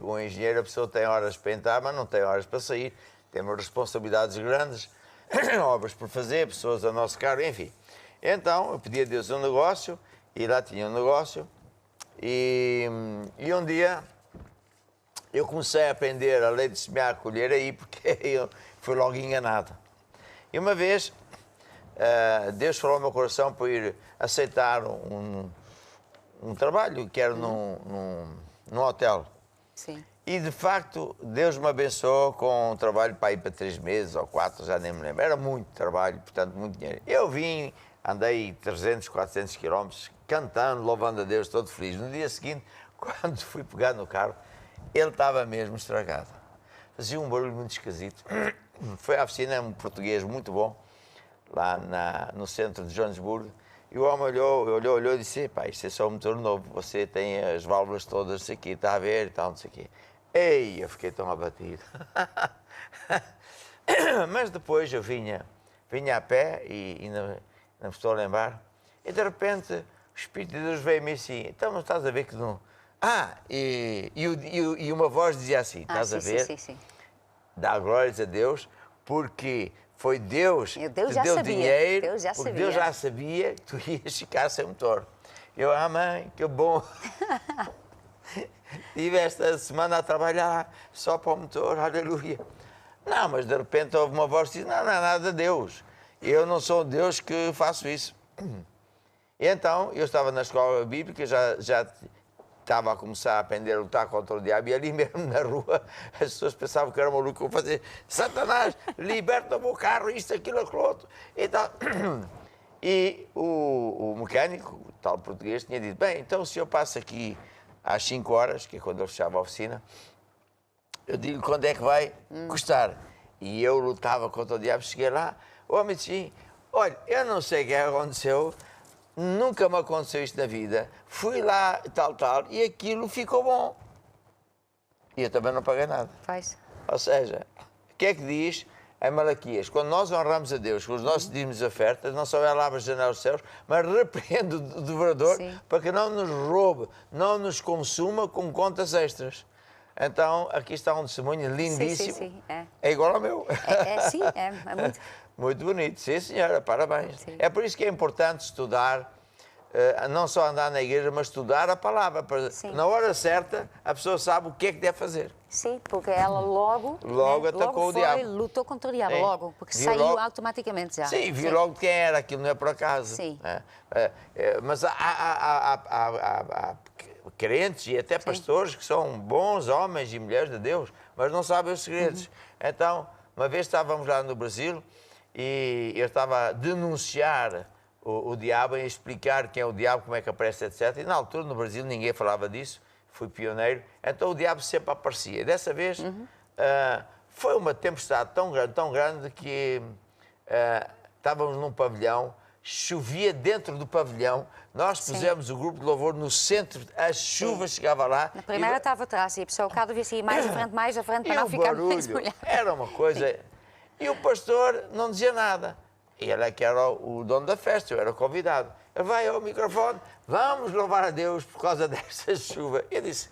com engenheiro a pessoa tem horas para entrar, mas não tem horas para sair, temos responsabilidades grandes, obras por fazer, pessoas a nosso cargo, enfim. Então eu pedi a Deus um negócio e lá tinha um negócio e um dia eu comecei a aprender a lei de semear e colher aí, porque eu fui logo enganado. E uma vez, Deus falou ao meu coração para ir aceitar um trabalho que era num hotel. Sim. E, de facto, Deus me abençoou com um trabalho para ir para 3 meses ou 4, já nem me lembro. Era muito trabalho, portanto, muito dinheiro. Eu vim, andei 300, 400 quilómetros, cantando, louvando a Deus, todo feliz. No dia seguinte, quando fui pegar no carro, ele estava mesmo estragado. Fazia um barulho muito esquisito. Foi à oficina, um português muito bom, lá no centro de Joanesburgo. E o homem olhou e disse: pá, isto é só um motor novo, você tem as válvulas todas, isso aqui, está a ver e tal, não sei o quê. Ei, eu fiquei tão abatido. Mas depois eu vinha a pé e não me estou a lembrar. E de repente o Espírito de Deus veio-me assim: então não estás a ver que não... E uma voz dizia assim: estás a ver? Sim. Dá glórias a Deus, porque foi Deus que deu dinheiro, porque Deus já sabia que tu ias ficar sem motor. Eu, mãe, que bom. Tive esta semana a trabalhar só para o motor, aleluia. Não, mas de repente houve uma voz que disse: não é nada de Deus. Eu não sou Deus que faço isso. E então, eu estava na escola bíblica, já estava a começar a aprender a lutar contra o diabo, e ali mesmo na rua as pessoas pensavam que era maluco. Eu fazia: Satanás, liberta o meu carro, isto, aquilo, aquilo outro. E, tal. E o mecânico, o tal português, tinha dito, bem, então o senhor passa aqui às 5 horas, que é quando ele fechava a oficina, eu digo quando é que vai custar. E eu lutava contra o diabo, cheguei lá, o homem disse, olha, eu não sei o que aconteceu, nunca me aconteceu isto na vida, fui lá, tal, e aquilo ficou bom. E eu também não paguei nada. Faz. Ou seja, o que é que diz em Malaquias? Quando nós honramos a Deus com os nossos dízimos e ofertas, não só ela abre as janelas dos céus, mas repreende o devorador para que não nos roube, não nos consuma com contas extras. Então, aqui está um testemunho lindíssimo. Sim, é igual ao meu. Sim, é muito... Muito bonito, sim senhora, parabéns. Sim. É por isso que é importante estudar, não só andar na igreja, mas estudar a palavra. Para, na hora certa, a pessoa sabe o que é que deve fazer. Sim, porque ela logo atacou o diabo. Lutou contra o diabo, porque Viu saiu logo, automaticamente já. Sim, viu logo quem era, aquilo não é por acaso. Sim. Mas há crentes e até pastores que são bons homens e mulheres de Deus, mas não sabem os segredos. Então, uma vez estávamos lá no Brasil e eu estava a denunciar o diabo, e explicar quem é o diabo, como é que aparece, etc. E na altura, no Brasil, ninguém falava disso, fui pioneiro, então o diabo sempre aparecia. E dessa vez foi uma tempestade tão grande que estávamos num pavilhão, chovia dentro do pavilhão, nós pusemos o grupo de louvor no centro, a chuva chegava lá. Na primeira estava atrás e a pessoa, o carro devia sair mais à frente, para não ficar mais molhado. Era uma coisa... E o pastor não dizia nada. E ele é que era o dono da festa, eu era convidado. Ele vai ao microfone, vamos louvar a Deus por causa desta chuva. Eu disse,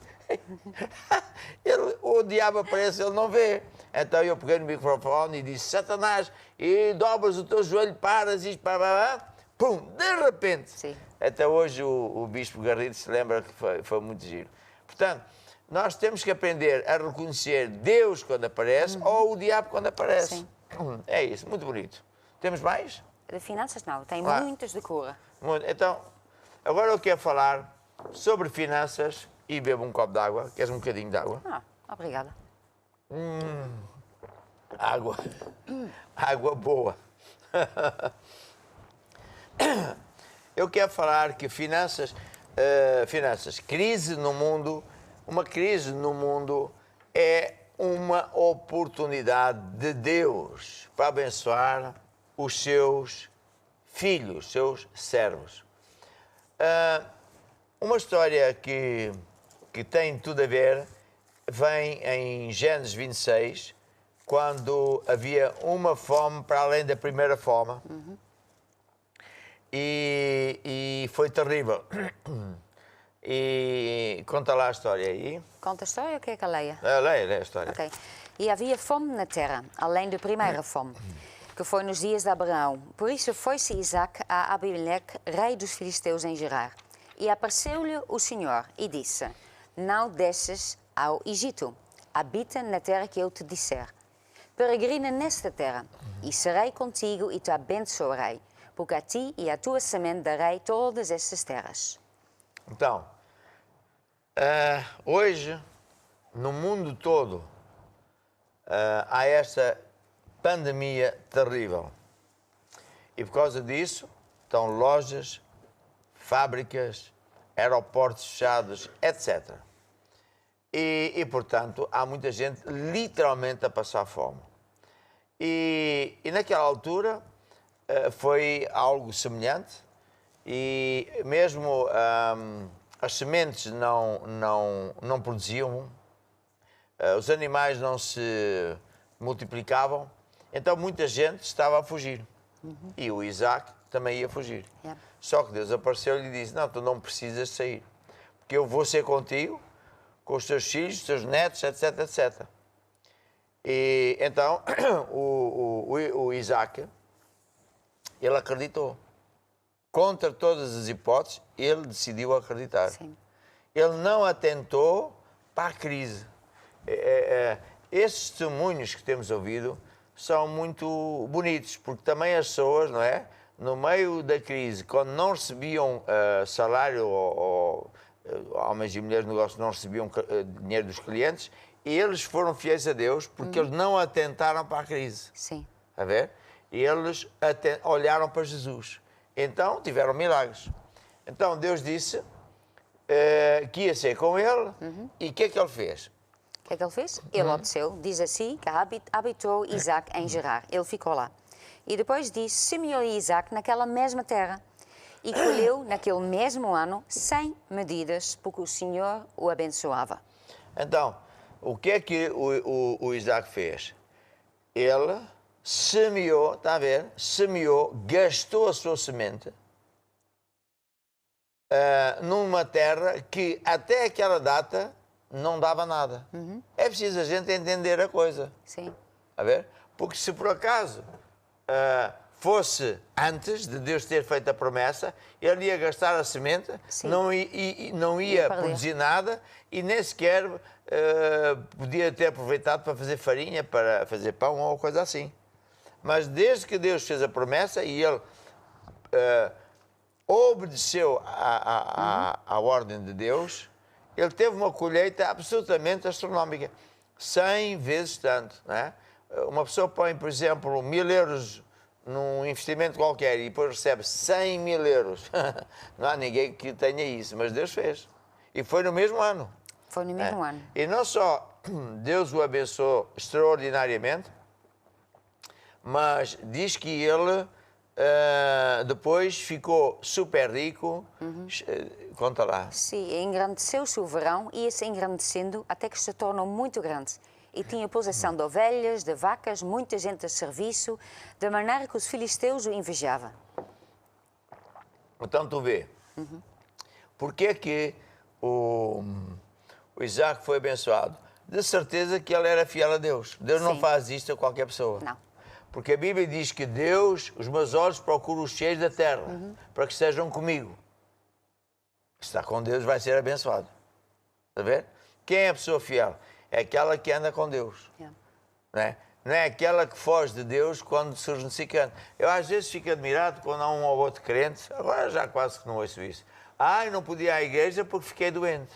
o diabo aparece, ele não vê. Então eu peguei no microfone e disse, Satanás, e dobras o teu joelho, paras e pum, de repente. Até hoje o bispo Garrido se lembra que foi muito giro. Portanto, nós temos que aprender a reconhecer Deus quando aparece ou o diabo quando aparece. Sim. É isso, muito bonito. Temos mais? De finanças não, tem muitas de cura. Então, agora eu quero falar sobre finanças e bebo um copo de água. Queres um bocadinho de água? Obrigada. Água. Água boa. Eu quero falar que finanças, crise no mundo, uma crise no mundo é uma oportunidade de Deus para abençoar os seus filhos, seus servos. Uma história que tem tudo a ver vem em Gênesis 26, quando havia uma fome para além da primeira fome. E foi terrível. E conta lá a história aí. Conta a história ou quer que a leia? Leia a história. Ok. E havia fome na terra, além da primeira fome, que foi nos dias de Abraão. Por isso foi-se Isaac a Abimeleque, rei dos filisteus em Gerar. E apareceu-lhe o Senhor e disse, não desces ao Egito, habita na terra que eu te disser. Peregrina nesta terra, e serei contigo e te abençoarei, porque a ti e à tua semente darei todas estas terras. Então, hoje, no mundo todo, há esta pandemia terrível. E por causa disso, estão lojas, fábricas, aeroportos fechados, etc. E, portanto, há muita gente literalmente a passar fome. E naquela altura foi algo semelhante e mesmo as sementes não produziam, os animais não se multiplicavam, então muita gente estava a fugir. E o Isaac também ia fugir. Só que Deus apareceu-lhe e disse, não, tu não precisas sair, porque eu vou ser contigo, com os teus filhos, os teus netos, etc, etc. E então o Isaac, ele acreditou. Contra todas as hipóteses, ele decidiu acreditar. Sim. Ele não atentou para a crise. Esses testemunhos que temos ouvido são muito bonitos, porque também as pessoas, não é? No meio da crise, quando não recebiam salário, ou homens e mulheres de negócio não recebiam dinheiro dos clientes, eles foram fiéis a Deus porque eles não atentaram para a crise. Sim. A ver? E eles olharam para Jesus. Então tiveram milagres. Então Deus disse que ia ser com ele. E o que é que ele fez? O que é que ele fez? Ele obedeceu. Diz assim que habitou Isaac em Gerar. Ele ficou lá. E depois diz, semeou Isaac naquela mesma terra. E colheu naquele mesmo ano 100 medidas, porque o Senhor o abençoava. Então, o que é que o Isaac fez? Ele semeou, está a ver? Semeou, gastou a sua semente numa terra que até aquela data não dava nada. É preciso a gente entender a coisa. Sim. A ver? Porque se por acaso fosse antes de Deus ter feito a promessa, ele ia gastar a semente, não ia produzir nada e nem sequer podia ter aproveitado para fazer farinha, para fazer pão ou coisa assim. Mas desde que Deus fez a promessa e ele obedeceu à ordem de Deus, ele teve uma colheita absolutamente astronómica. 100 vezes tanto. Não é? Uma pessoa põe, por exemplo, 1.000 euros num investimento qualquer e depois recebe 100 mil euros. Não há ninguém que tenha isso, mas Deus fez. E foi no mesmo ano. Foi no mesmo ano. E não só Deus o abençoou extraordinariamente, mas diz que ele depois ficou super rico. Conta lá. Sim, engrandeceu-se o verão, ia-se engrandecendo até que se tornou muito grande. E tinha possessão de ovelhas, de vacas, muita gente a serviço, de maneira que os filisteus o invejavam. Então tu vê, porque é que o Isaac foi abençoado? De certeza que ele era fiel a Deus. Deus não faz isto a qualquer pessoa. Não. Porque a Bíblia diz que Deus, os meus olhos procuram os cheios da terra, para que estejam comigo. Está com Deus, vai ser abençoado. Está a ver? Quem é a pessoa fiel? É aquela que anda com Deus. Não é aquela que foge de Deus quando surge necessitante. Eu às vezes fico admirado quando há um ou outro crente, agora já quase que não ouço isso. Não podia ir à igreja porque fiquei doente.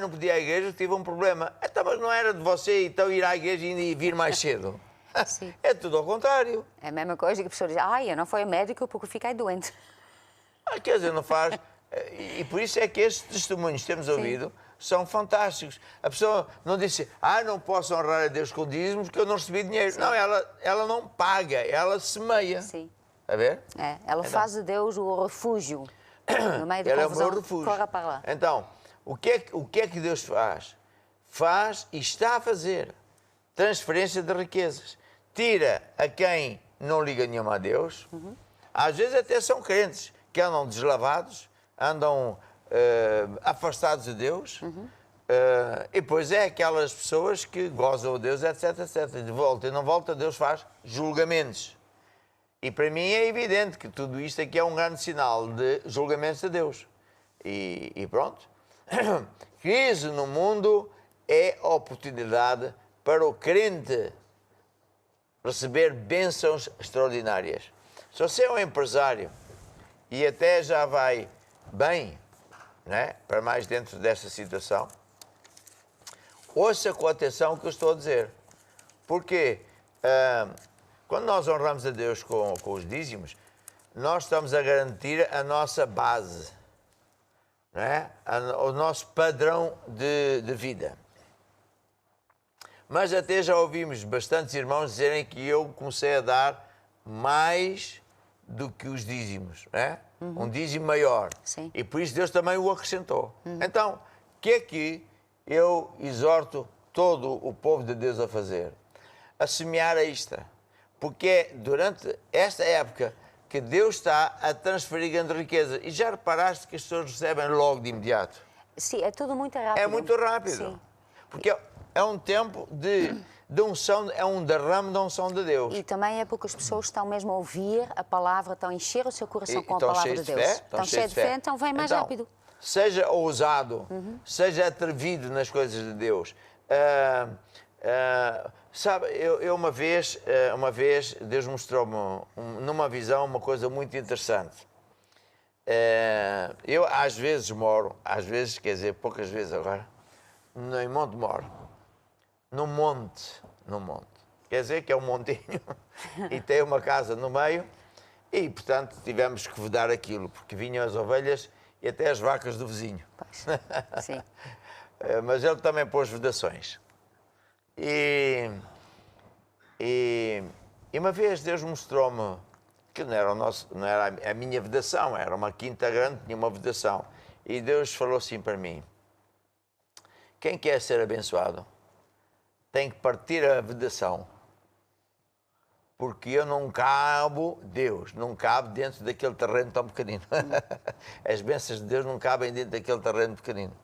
Não podia ir à igreja porque tive um problema. Então, mas não era de você então ir à igreja e vir mais cedo? Sim. É tudo ao contrário. É a mesma coisa que a pessoa diz, eu não fui ao médico porque fiquei doente. Quer dizer, não faz... E por isso é que estes testemunhos que temos ouvido são fantásticos. A pessoa não disse, não posso honrar a Deus com dízimos porque eu não recebi dinheiro. Sim. Não, ela não paga, ela semeia. Sim. A ver? Ela faz de Deus o refúgio. No meio da ela confusão, é o meu refúgio. corra para lá. Então, o que é que Deus faz? Faz e está a fazer transferência de riquezas. Tira a quem não liga nenhuma a Deus. Às vezes até são crentes que andam deslavados, andam afastados de Deus, e depois é aquelas pessoas que gozam de Deus, etc, etc. De volta e não volta, Deus faz julgamentos. E para mim é evidente que tudo isto aqui é um grande sinal de julgamentos de Deus. E pronto. Crise no mundo é oportunidade para o crente receber bênçãos extraordinárias. Se você é um empresário e até já vai bem, né, para mais dentro desta situação, ouça com atenção o que eu estou a dizer. Porque quando nós honramos a Deus com os dízimos, nós estamos a garantir a nossa base, né, o nosso padrão de vida. Mas até já ouvimos bastantes irmãos dizerem que eu comecei a dar mais do que os dízimos, né? Um dízimo maior. Sim. E por isso Deus também o acrescentou. Então, o que é que eu exorto todo o povo de Deus a fazer? A semear a extra. Porque é durante esta época que Deus está a transferir grande riqueza. E já reparaste que as pessoas recebem logo de imediato? Sim, é tudo muito rápido. É muito rápido. Sim. Porque é um tempo de unção, é um derrame da unção de Deus. E também é porque as pessoas estão mesmo a ouvir a palavra, estão a encher o seu coração com a estão palavra de cheios de Deus. fé, Estão cheios de fé, então vem mais rápido. Seja ousado, seja atrevido nas coisas de Deus. Sabe, eu uma vez Deus mostrou-me numa visão uma coisa muito interessante. Eu às vezes moro, quer dizer, poucas vezes agora, em Monte Moro. No monte. Quer dizer que é um montinho e tem uma casa no meio E, portanto, tivemos que vedar aquilo, porque vinham as ovelhas e até as vacas do vizinho. Pois, sim. Mas ele também pôs vedações. E uma vez Deus mostrou-me que não era a minha vedação, era uma quinta grande, tinha uma vedação. E Deus falou assim para mim: quem quer ser abençoado tem que partir a vedação. Porque eu não cabo, Deus não cabe dentro daquele terreno tão pequenino. As bênçãos de Deus não cabem dentro daquele terreno pequenino.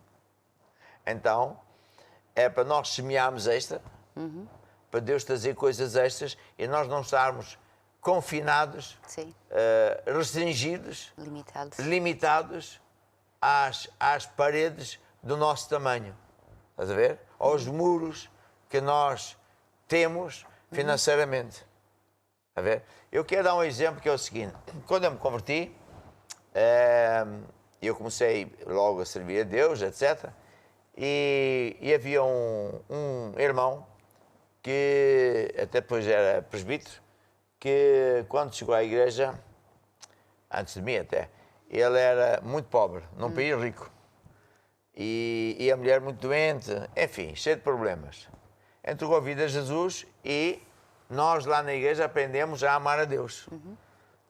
Então, é para nós semearmos extra, para Deus trazer coisas extras e nós não estarmos confinados, restringidos, limitados às paredes do nosso tamanho. Estás a ver? Aos muros que nós temos financeiramente. A ver? Eu quero dar um exemplo que é o seguinte: quando eu me converti, eu comecei logo a servir a Deus, etc. E havia um irmão que até depois era presbítero, que quando chegou à igreja, antes de mim até, ele era muito pobre, num país rico. E a mulher muito doente, enfim, cheio de problemas. Entregou a vida a Jesus e nós lá na igreja aprendemos a amar a Deus.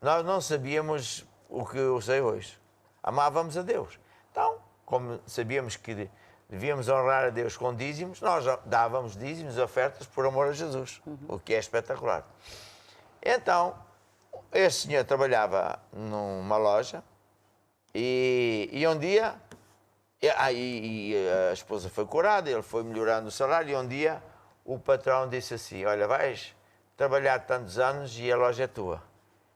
Nós não sabíamos o que eu sei hoje. Amávamos a Deus. Então, como sabíamos que devíamos honrar a Deus com dízimos, nós dávamos dízimos, ofertas por amor a Jesus, o que é espetacular. Então, esse senhor trabalhava numa loja e um dia, a esposa foi curada, ele foi melhorando o salário e um dia o patrão disse assim: olha, vais trabalhar tantos anos e a loja é tua.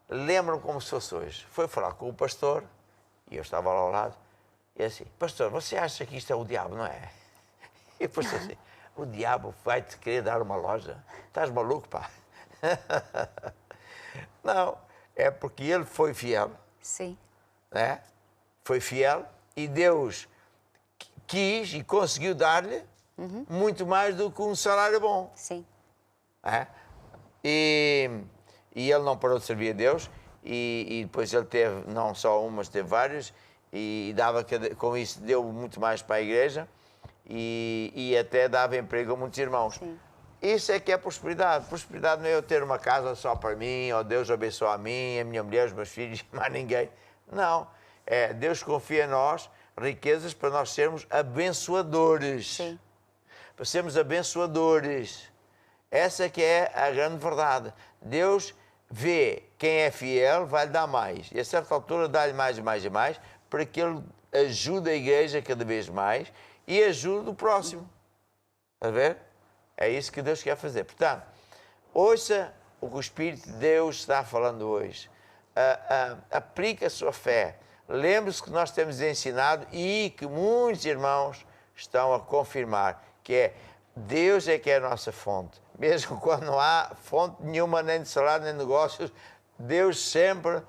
Lembro-me como se fosse hoje. Foi falar com o pastor, e eu estava lá ao lado, e assim: pastor, você acha que isto é o diabo, não é? E o pastor assim: o diabo vai-te querer dar uma loja? Estás maluco, pá? Não, é porque ele foi fiel. Sim. Né? Foi fiel e Deus quis e conseguiu dar-lhe muito mais do que um salário bom. Sim. É? E ele não parou de servir a Deus e depois ele teve não só um, mas teve vários e dava, com isso deu muito mais para a igreja e até dava emprego a muitos irmãos. Sim. Isso é que é prosperidade. Prosperidade não é eu ter uma casa só para mim, ou Deus abençoa a mim, a minha mulher, os meus filhos, mais ninguém. Não. É, Deus confia em nós riquezas para nós sermos abençoadores. Sim. Para sermos abençoadores. Essa que é a grande verdade. Deus vê quem é fiel, vai-lhe dar mais. E a certa altura dá-lhe mais e mais e mais, para que ele ajude a igreja cada vez mais e ajude o próximo. Está a ver? É isso que Deus quer fazer. Portanto, ouça o que o Espírito de Deus está falando hoje. Aplique a sua fé. Lembre-se que nós temos ensinado e que muitos irmãos estão a confirmar, que é Deus é que é a nossa fonte. Mesmo quando não há fonte nenhuma, nem de salário, nem de negócios, Deus sempre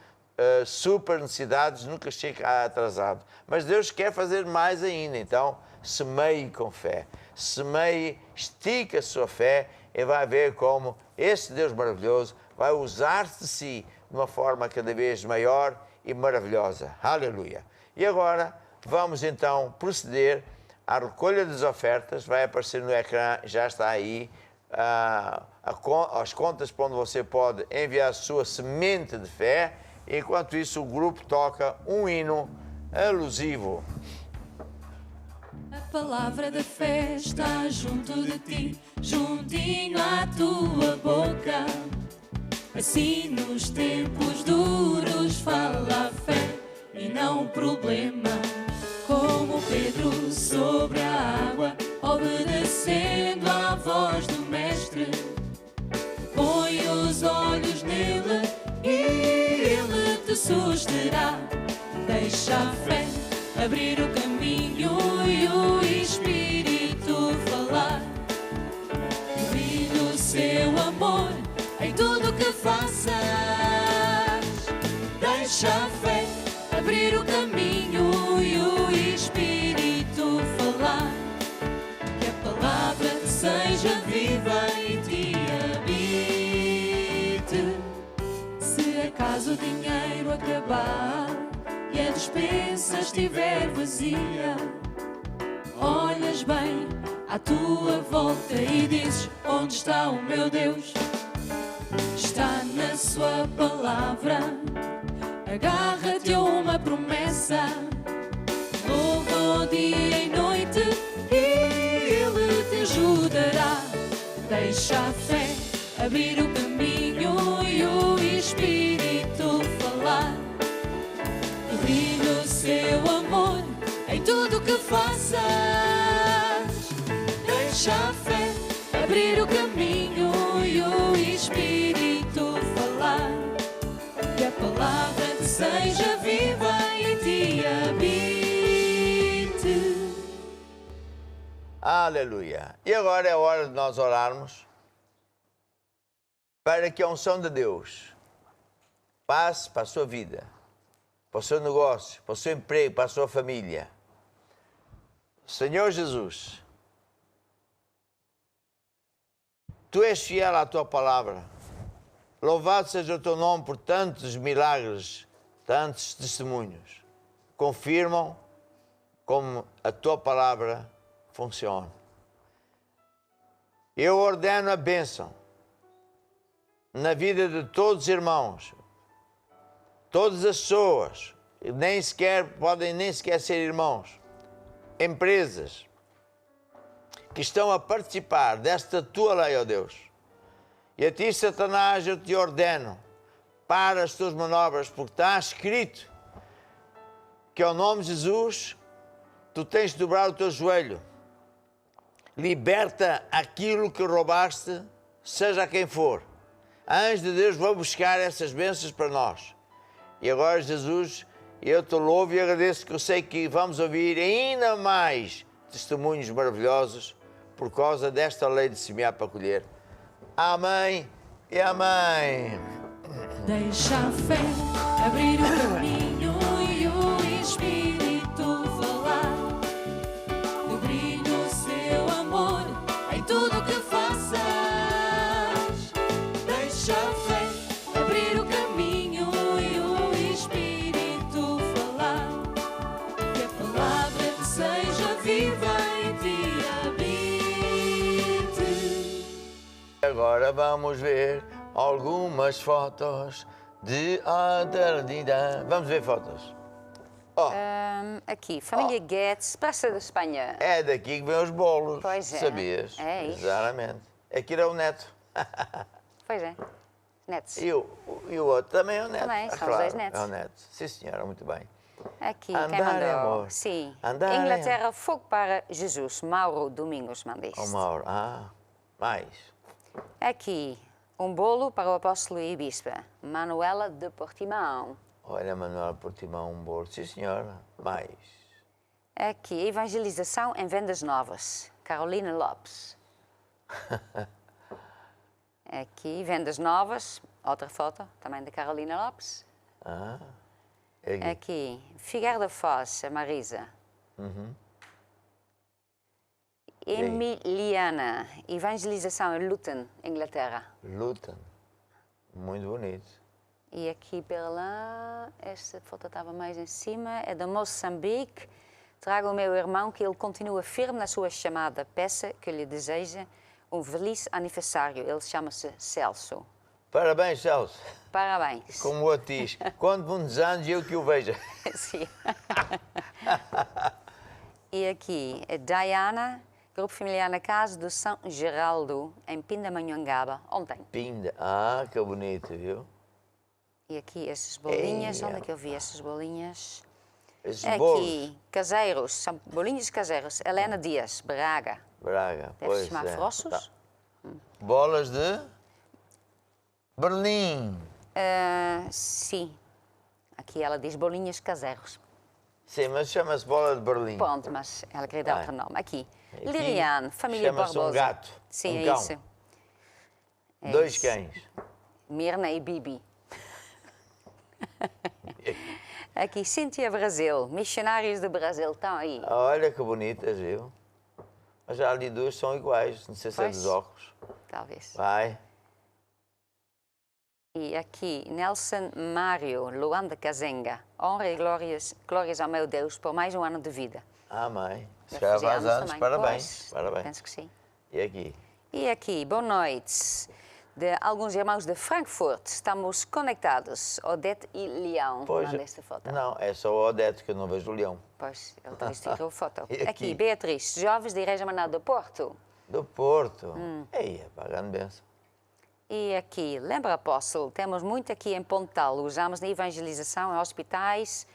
supra necessidades, nunca chega atrasado. Mas Deus quer fazer mais ainda, então semeie com fé. Semeie, estique a sua fé e vai ver como esse Deus maravilhoso vai usar-se de si de uma forma cada vez maior e maravilhosa. Aleluia! E agora vamos então proceder à recolha das ofertas. Vai aparecer no ecrã, já está aí, as contas para onde você pode enviar a sua semente de fé. Enquanto isso, o grupo toca um hino alusivo. A palavra da fé está junto de ti, juntinho à tua boca. Assim nos tempos duros fala a fé e não o problema. Como Pedro sobre a água, obedecendo à voz do Mestre. Põe os olhos nele e ele te susterá. Deixa a fé abrir o caminho e o Espírito falar. Vive o seu amor em tudo que faças. Deixa a fé abrir o caminho e o Espírito falar. Que a palavra te seja viva e te habite. Se acaso o dinheiro acabar e a despensa estiver vazia, olhas bem à tua volta e dizes: onde está o meu Deus? Está na sua palavra, agarra-te a uma promessa, louva-o dia e noite e Ele te ajudará. Deixa a fé abrir o caminho e o Espírito falar, e brilha o seu amor em tudo o que faças. Deixa a fé abrir o caminho e o Espírito falar, que a palavra te seja viva e te habite. Aleluia. E agora é a hora de nós orarmos para que a unção de Deus passe para a sua vida, para o seu negócio, para o seu emprego, para a sua família. Senhor Jesus, Tu és fiel à Tua palavra. Louvado seja o Teu nome por tantos milagres, tantos testemunhos. Confirmam como a Tua palavra funciona. Eu ordeno a bênção na vida de todos os irmãos, todas as pessoas, podem nem sequer ser irmãos, empresas que estão a participar desta Tua lei, ó Deus. E a Ti, Satanás, eu te ordeno, para as Tuas manobras, porque está escrito que ao nome de Jesus Tu tens de dobrar o Teu joelho. Liberta aquilo que roubaste, seja quem for. Anjos de Deus vão buscar essas bênçãos para nós. E agora, Jesus, eu te louvo e agradeço, que eu sei que vamos ouvir ainda mais testemunhos maravilhosos por causa desta lei de semear para colher. Amém e amém. Deixa a fé abrir o caminho e o Espírito falar, que brilhe o seu amor em tudo o que faças. Deixa a fé abrir o caminho e o Espírito falar, que a palavra te seja viva e te habite. Agora vamos ver algumas fotos de eternidade. Vamos ver fotos. Aqui, família Guedes, Praça da Espanha. É daqui que vêm os bolos. Pois é. Sabias? É isso. Exatamente. Aqui era o neto. Pois é. Netos. E o outro também é o neto. Também, são os claro, dois netos. É o neto. Sim, senhora, muito bem. Aqui, Andar, quem mandou? amor. Sim. Andar, Inglaterra, fogo para Jesus. Mauro Domingos manda isto. Oh, Mauro. Mais. Aqui, um bolo para o apóstolo e bispa. Manuela de Portimão. Olha, Manuel Portimão, um bolo. Sim, senhora. Mais. Aqui, evangelização em vendas novas. Carolina Lopes. Aqui, vendas novas. Outra foto, também de Carolina Lopes. Aqui, Figueira da Foz, a Marisa. Emiliana, evangelização em Luton, Inglaterra. Luton. Muito bonito. E aqui pela... Esta foto estava mais em cima. É de Moçambique. Trago o meu irmão, que ele continua firme na sua chamada. Peça que lhe deseja um feliz aniversário. Ele chama-se Celso. Parabéns, Celso. Parabéns. Como o outro diz, quando muitos anos eu que o veja. Sim. E aqui, a Diana, grupo familiar na casa do São Geraldo, em Pindamonhangaba, ontem. Pinda. Que bonito, viu? E aqui, essas bolinhas. Onde é que eu vi essas bolinhas? Esses Aqui, bolos. caseiros, são bolinhos caseiros. Helena Dias, Braga. Braga, Deve pois se chamar é. Frossos? Tá. Bolas de Berlim. Sim. Aqui ela diz bolinhas caseiros. Sim, mas chama-se bola de Berlim. Ponto, mas ela queria dar outro nome. Aqui, Aqui Liliane, família chama-se Barbosa. um gato, Sim, um é cão. isso. É 2 isso. cães. Mirna e Bibi. Aqui, Cíntia Brasil, missionários do Brasil, estão aí. Olha que bonitas, viu? Mas já ali duas são iguais, não sei se é Pois. dos óculos. Talvez. Vai. E aqui, Nelson Mário, Luanda Kazenga. Honra e glórias ao meu Deus por mais um ano de vida. Amém. Se Deve calhar fazer faz anos anos, também. parabéns. Pois, Parabéns. penso que sim. E aqui? E aqui, boa noite. De alguns irmãos de Frankfurt, estamos conectados. Odete e Leão, manda esta foto. Não, é só o Odete que eu não vejo o Leão. Pois, ele talvez tirou foto. E Aqui, Beatriz, jovens da Igreja Manada do Porto. Do Porto? Ei, é pagando benção. E aqui, lembra, apóstolo, temos muito aqui em Pontal, usamos na evangelização em hospitais,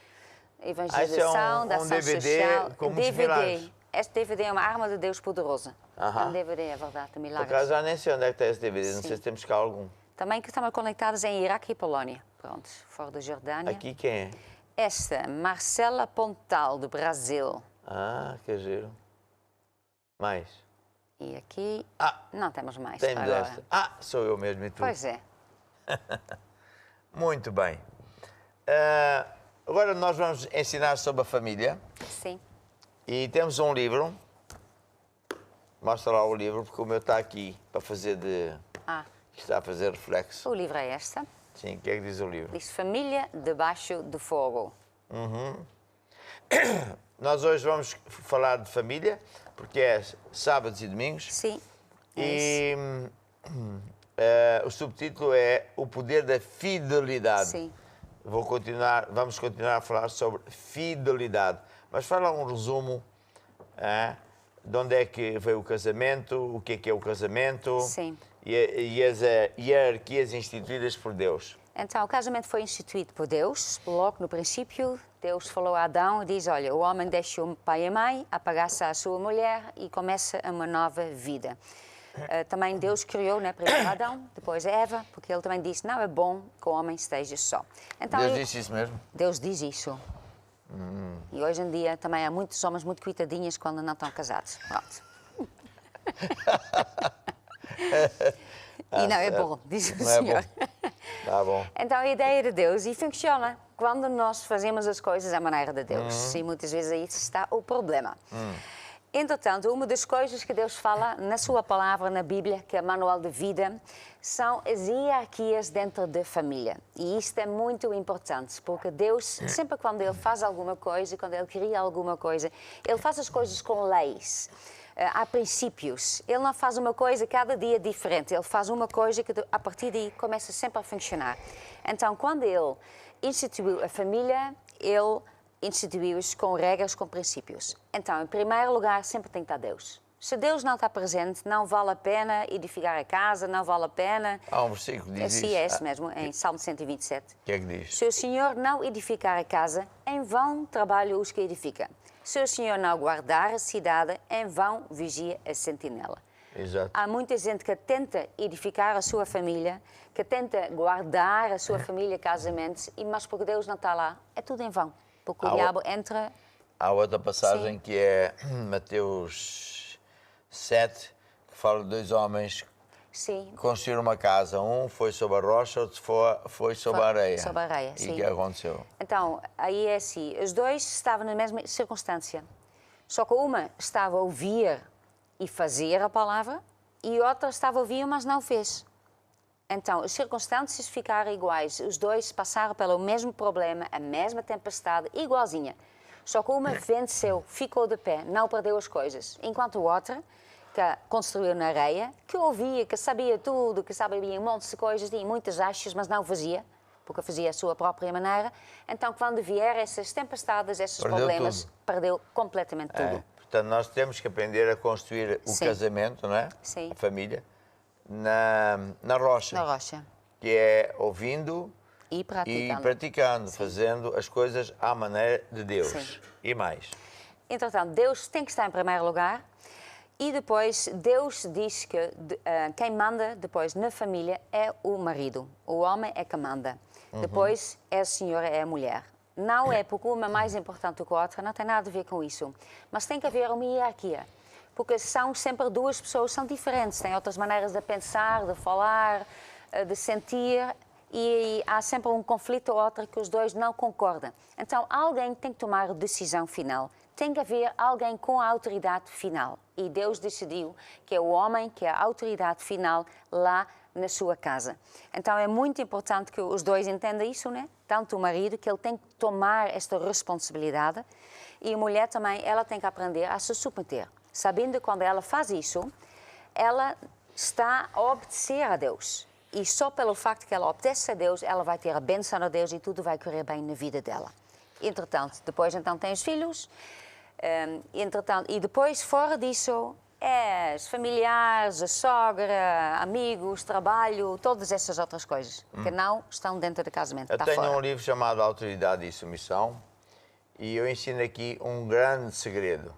evangelização da ação DVD social. com muitos milagres. Este DVD é uma arma de Deus poderosa. É Aham. um DVD, é verdade, de Por milagres. acaso já nem sei onde é que está esse DVD, não Sim. sei se temos cá algum. Também que estamos conectados em Iraque e Polónia. Pronto, fora da Jordânia. Aqui quem é? Esta, Marcela Pontal, do Brasil. Ah, que giro. Mais? E aqui, não temos mais Tem para agora. desta. Ah, sou eu mesmo e tu. Pois é. Muito bem. Agora nós vamos ensinar sobre a família. Sim. E temos um livro. Mostra lá o livro, porque o meu está aqui para fazer de... Está a fazer reflexo. O livro é esta. Sim, o que é que diz o livro? Diz Família debaixo do fogo. Nós hoje vamos falar de família, porque é sábados e domingos. Sim. E o subtítulo é O Poder da Fidelidade. Sim. Vamos continuar a falar sobre fidelidade. Mas fala um resumo de onde é que veio o casamento, o que é o casamento. Sim. E as hierarquias instituídas por Deus. Então, o casamento foi instituído por Deus. Logo no princípio, Deus falou a Adão e diz, olha, o homem deixa o pai e a mãe, apega-se à sua mulher e começa uma nova vida. Também Deus criou, né, primeiro Adão, depois Eva, porque ele também disse, não é bom que o homem esteja só. Então, Deus disse isso mesmo? Deus diz isso. E hoje em dia também há muitos homens muito coitadinhos quando não estão casados. Pronto. E não é bom, diz o Senhor. Tá bom. Então a ideia de Deus e funciona quando nós fazemos as coisas à maneira de Deus. E muitas vezes aí está o problema. Entretanto, uma das coisas que Deus fala na sua palavra, na Bíblia, que é o manual de vida, são as hierarquias dentro da família. E isto é muito importante, porque Deus, sempre quando Ele faz alguma coisa, quando Ele cria alguma coisa, Ele faz as coisas com leis. Há princípios. Ele não faz uma coisa cada dia diferente. Ele faz uma coisa que, a partir daí, começa sempre a funcionar. Então, quando Ele instituiu a família, Ele instituiu-os com regras, com princípios. Então, em primeiro lugar, sempre tem que estar Deus. Se Deus não está presente, não vale a pena edificar a casa, não vale a pena... Há um versículo que diz isso. Sim, é esse mesmo, em Salmo 127. O que é que diz? Se o Senhor não edificar a casa, em vão trabalham os que edificam. Se o Senhor não guardar a cidade, em vão vigia a sentinela. Exato. Há muita gente que tenta edificar a sua família, que tenta guardar a sua família, casamentos, mas porque Deus não está lá, é tudo em vão. Porque o diabo entra... Há outra passagem Sim. que é Mateus 7, que fala de dois homens Sim. que construíram uma casa. Um foi sobre a rocha, outro foi sobre a areia. Sobre a areia, E sim. o que aconteceu? Então, aí é assim, os dois estavam na mesma circunstância. Só que uma estava a ouvir e fazer a palavra e outra estava a ouvir, mas não fez. Então, as circunstâncias ficaram iguais. Os dois passaram pelo mesmo problema, a mesma tempestade, igualzinha. Só que uma venceu, ficou de pé, não perdeu as coisas. Enquanto a outra, que construiu na areia, que ouvia, que sabia tudo, que sabia um monte de coisas, tinha muitas achas, mas não fazia, porque fazia a sua própria maneira. Então, quando vier essas tempestades, esses problemas, perdeu completamente tudo. Portanto, nós temos que aprender a construir o Sim. casamento, não é? Sim. A família, na rocha. Na rocha. Que é ouvindo E praticando, fazendo as coisas à maneira de Deus. Sim. E mais. Entretanto, Deus tem que estar em primeiro lugar e depois Deus diz que quem manda depois na família é o marido. O homem é que manda. Depois é a senhora, é a mulher. Não é porque uma é mais importante do que a outra, não tem nada a ver com isso. Mas tem que haver uma hierarquia. Porque são sempre duas pessoas, são diferentes, têm outras maneiras de pensar, de falar, de sentir, e há sempre um conflito ou outro que os dois não concordam. Então, alguém tem que tomar a decisão final. Tem que haver alguém com a autoridade final. E Deus decidiu que é o homem que é a autoridade final lá na sua casa. Então é muito importante que os dois entendam isso, né? Tanto o marido, que ele tem que tomar esta responsabilidade, e a mulher também, ela tem que aprender a se submeter, sabendo que quando ela faz isso, ela está a obedecer a Deus. E só pelo facto que ela obedece a Deus, ela vai ter a bênção a Deus e tudo vai correr bem na vida dela. Entretanto, depois então tem os filhos, entretanto, e depois fora disso, os familiares, a sogra, amigos, trabalho, todas essas outras coisas que não estão dentro do casamento. Eu está tenho fora. um livro chamado Autoridade e Submissão e eu ensino aqui um grande segredo,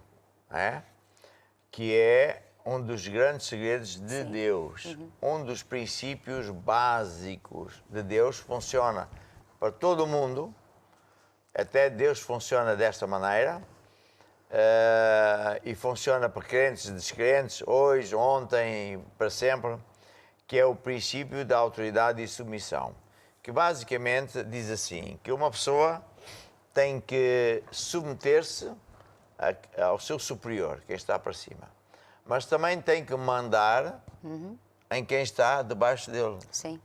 que é um dos grandes segredos de Deus. Um dos princípios básicos de Deus funciona para todo o mundo, até Deus funciona desta maneira. E funciona para crentes e descrentes, hoje, ontem, para sempre, que é o princípio da autoridade e submissão, que basicamente diz assim, que uma pessoa tem que submeter-se ao seu superior, quem está para cima, mas também tem que mandar em quem está debaixo dele. Sim.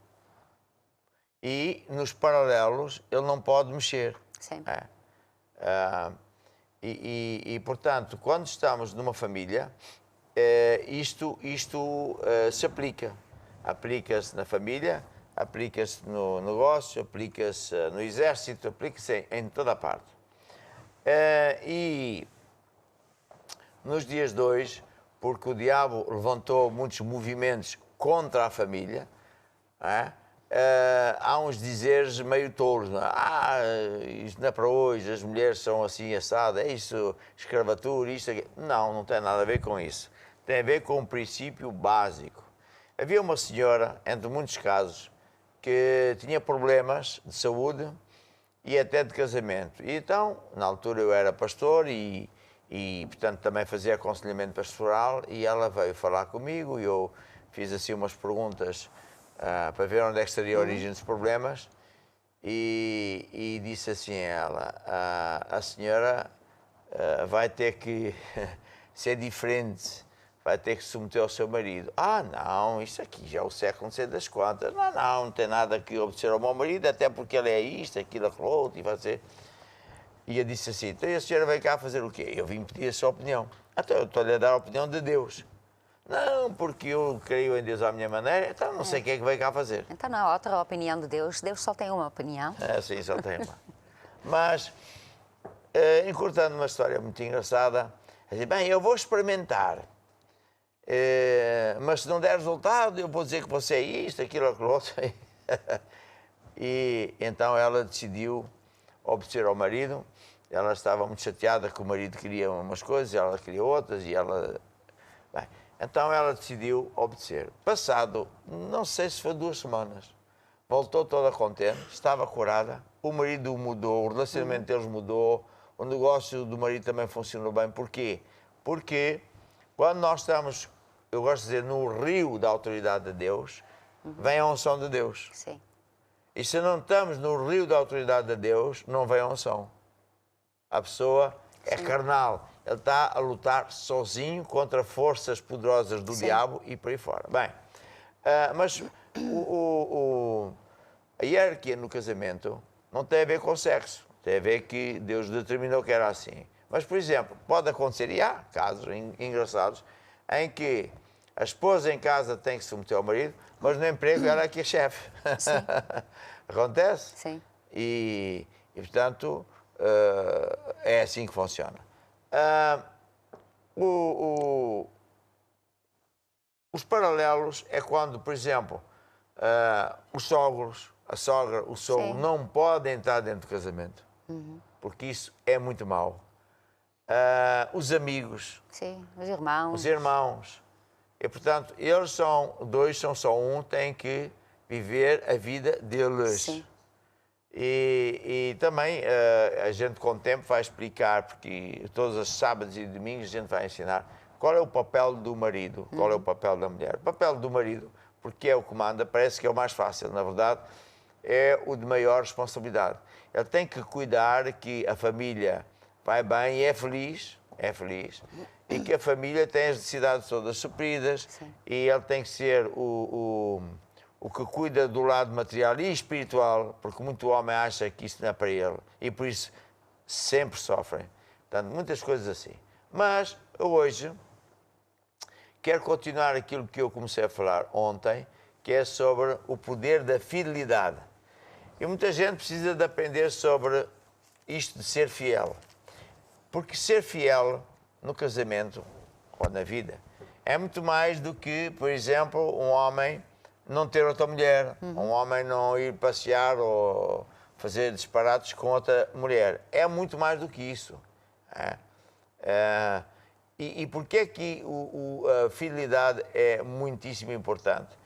E nos paralelos ele não pode mexer. Sim. Portanto, quando estamos numa família, isto se aplica. Aplica-se na família, aplica-se no negócio, aplica-se no exército, aplica-se em toda a parte. E nos dias de hoje, porque o diabo levantou muitos movimentos contra a família, há uns dizeres meio tolos, isto não é para hoje, as mulheres são assim assadas, é isso, escravatura, isto aqui. Não tem nada a ver com isso. Tem a ver com um princípio básico. Havia uma senhora, entre muitos casos, que tinha problemas de saúde e até de casamento. E então, na altura eu era pastor e portanto, também fazia aconselhamento pastoral, e ela veio falar comigo e eu fiz assim umas perguntas para ver onde é que estaria a origem dos problemas, e disse assim a ela, a senhora vai ter que ser diferente, vai ter que se submeter ao seu marido. Não, isso aqui já é o século não sei das quantas, não tem nada que obedecer ao meu marido, até porque ele é isto, aquilo, aquilo outro, e vai ser... E eu disse assim, então a senhora veio cá fazer o quê? Eu vim pedir a sua opinião. Então eu estou-lhe a dar a opinião de Deus. Não, porque eu creio em Deus à minha maneira, então não sei o que é que veio cá fazer. Então não há outra opinião de Deus, Deus só tem uma opinião. Sim, só tem uma. Mas, encurtando uma história muito engraçada, assim, bem, eu vou experimentar, mas se não der resultado, eu vou dizer que você é isto, aquilo, aquilo outro. E então ela decidiu obedecer ao marido. Ela estava muito chateada que o marido queria umas coisas, ela queria outras, e ela... Bem, então ela decidiu obedecer. Passado, não sei se foi 2 semanas, voltou toda contente, estava curada, o marido mudou, o relacionamento deles mudou, o negócio do marido também funcionou bem. Porquê? Porque quando nós estamos, eu gosto de dizer, no rio da autoridade de Deus, vem a unção de Deus. Sim. E se não estamos no rio da autoridade de Deus, não vem a unção. A pessoa é carnal. Ele está a lutar sozinho contra forças poderosas do diabo e por aí fora. Bem, mas a hierarquia no casamento não tem a ver com o sexo. Tem a ver que Deus determinou que era assim. Mas, por exemplo, pode acontecer, e há casos engraçados, em que a esposa em casa tem que se submeter ao marido, mas no emprego ela é que é chefe. Acontece? Sim. E portanto, é assim que funciona. Os paralelos é quando, por exemplo, os sogros, a sogra, o sogro não podem entrar dentro do casamento, porque isso é muito mau. Os amigos. Sim, os irmãos. Os irmãos. E, portanto, eles são 2, são só um, têm que viver a vida deles. Sim. E também a gente com o tempo vai explicar, porque todos os sábados e domingos a gente vai ensinar qual é o papel do marido, qual é o papel da mulher. O papel do marido, porque é o que manda, parece que é o mais fácil, na verdade, é o de maior responsabilidade. Ele tem que cuidar que a família vai bem e é feliz, e que a família tem as necessidades todas supridas. Sim. E ele tem que ser o o que cuida do lado material e espiritual, porque muito homem acha que isso não é para ele e por isso sempre sofrem. Portanto, muitas coisas assim. Mas hoje quero continuar aquilo que eu comecei a falar ontem, que é sobre o poder da fidelidade. E muita gente precisa de aprender sobre isto de ser fiel. Porque ser fiel no casamento ou na vida é muito mais do que, por exemplo, um homem não ter outra mulher, um homem não ir passear ou fazer disparates com outra mulher. É muito mais do que isso. E porquê que a fidelidade é muitíssimo importante?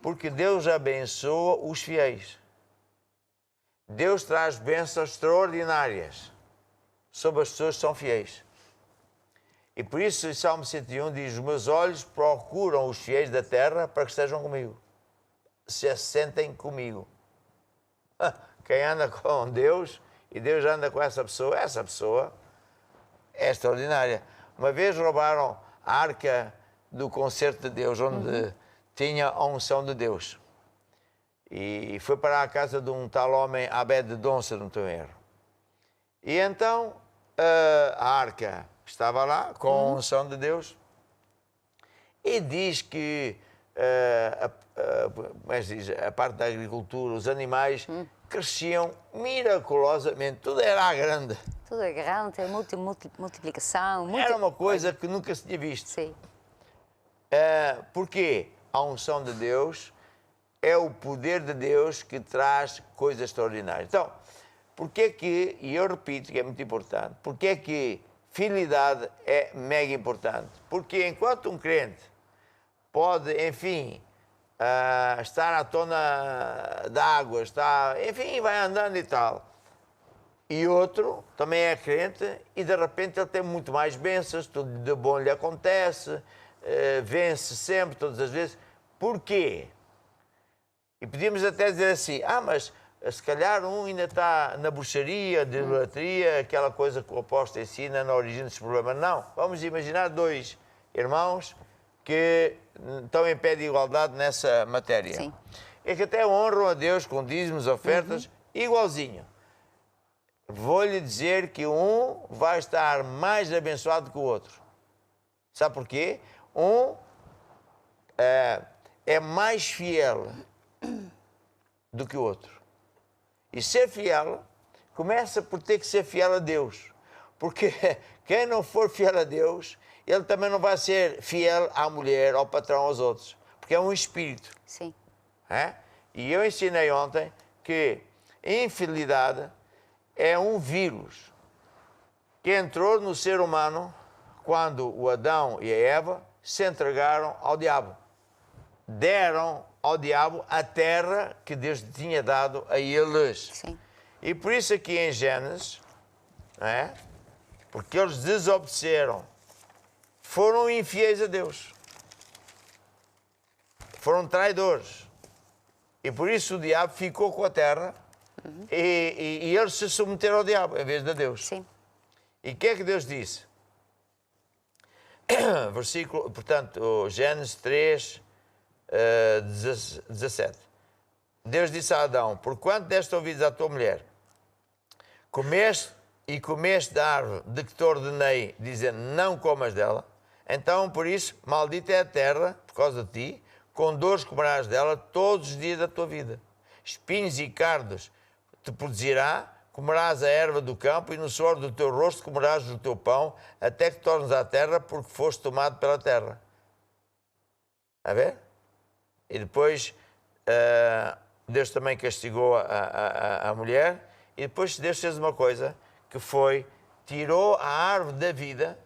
Porque Deus abençoa os fiéis. Deus traz bênçãos extraordinárias sobre as pessoas que são fiéis. E por isso, o Salmo 101 diz: os meus olhos procuram os fiéis da terra para que estejam comigo, se assentem comigo. Quem anda com Deus e Deus anda com essa pessoa é extraordinária. Uma vez roubaram a arca do concerto de Deus, onde tinha a unção de Deus. E foi para a casa de um tal homem, Abed-Edom, se não estou em erro. E então a arca estava lá com a unção de Deus e diz que a parte da agricultura, os animais cresciam miraculosamente, tudo era à grande. Tudo é grande, é multiplicação. Era uma coisa que nunca se tinha visto. Sim. Porque a unção de Deus é o poder de Deus que traz coisas extraordinárias. Então, porquê que, e eu repito que é muito importante, porquê que fidelidade é mega importante? Porque enquanto um crente pode, enfim, estar à tona da água, enfim, vai andando e tal, e outro também é crente e de repente ele tem muito mais bênçãos, tudo de bom lhe acontece, vence sempre, todas as vezes. Porquê? E podíamos até dizer assim, mas se calhar um ainda está na bruxaria, de idolatria, aquela coisa que o apóstolo ensina na origem desse problema. Não, vamos imaginar dois irmãos que estão em pé de igualdade nessa matéria. Sim. E que até honram a Deus com dízimos, ofertas, igualzinho. Vou-lhe dizer que um vai estar mais abençoado que o outro. Sabe porquê? Um é mais fiel do que o outro. E ser fiel começa por ter que ser fiel a Deus. Porque quem não for fiel a Deus, ele também não vai ser fiel à mulher, ao patrão, aos outros. Porque é um espírito. Sim. E eu ensinei ontem que infidelidade é um vírus que entrou no ser humano quando o Adão e a Eva se entregaram ao diabo. Deram ao diabo a terra que Deus tinha dado a eles. Sim. E por isso aqui em Gênesis, porque eles desobedeceram, foram infiéis a Deus. Foram traidores. E por isso o diabo ficou com a terra e eles se submeteram ao diabo em vez de Deus. Sim. E o que é que Deus disse? Versículo, portanto, Gênesis 3, 17. Deus disse a Adão: porquanto deste ouvidos à tua mulher, comeste da árvore de que te ordenei, dizendo, não comas dela, então, por isso, maldita é a terra, por causa de ti, com dores comerás dela todos os dias da tua vida. Espinhos e cardos te produzirá, comerás a erva do campo, e no suor do teu rosto comerás do teu pão, até que tornes à terra, porque foste tomado pela terra. A ver? E depois Deus também castigou a mulher, e depois Deus fez uma coisa, que foi, tirou a árvore da vida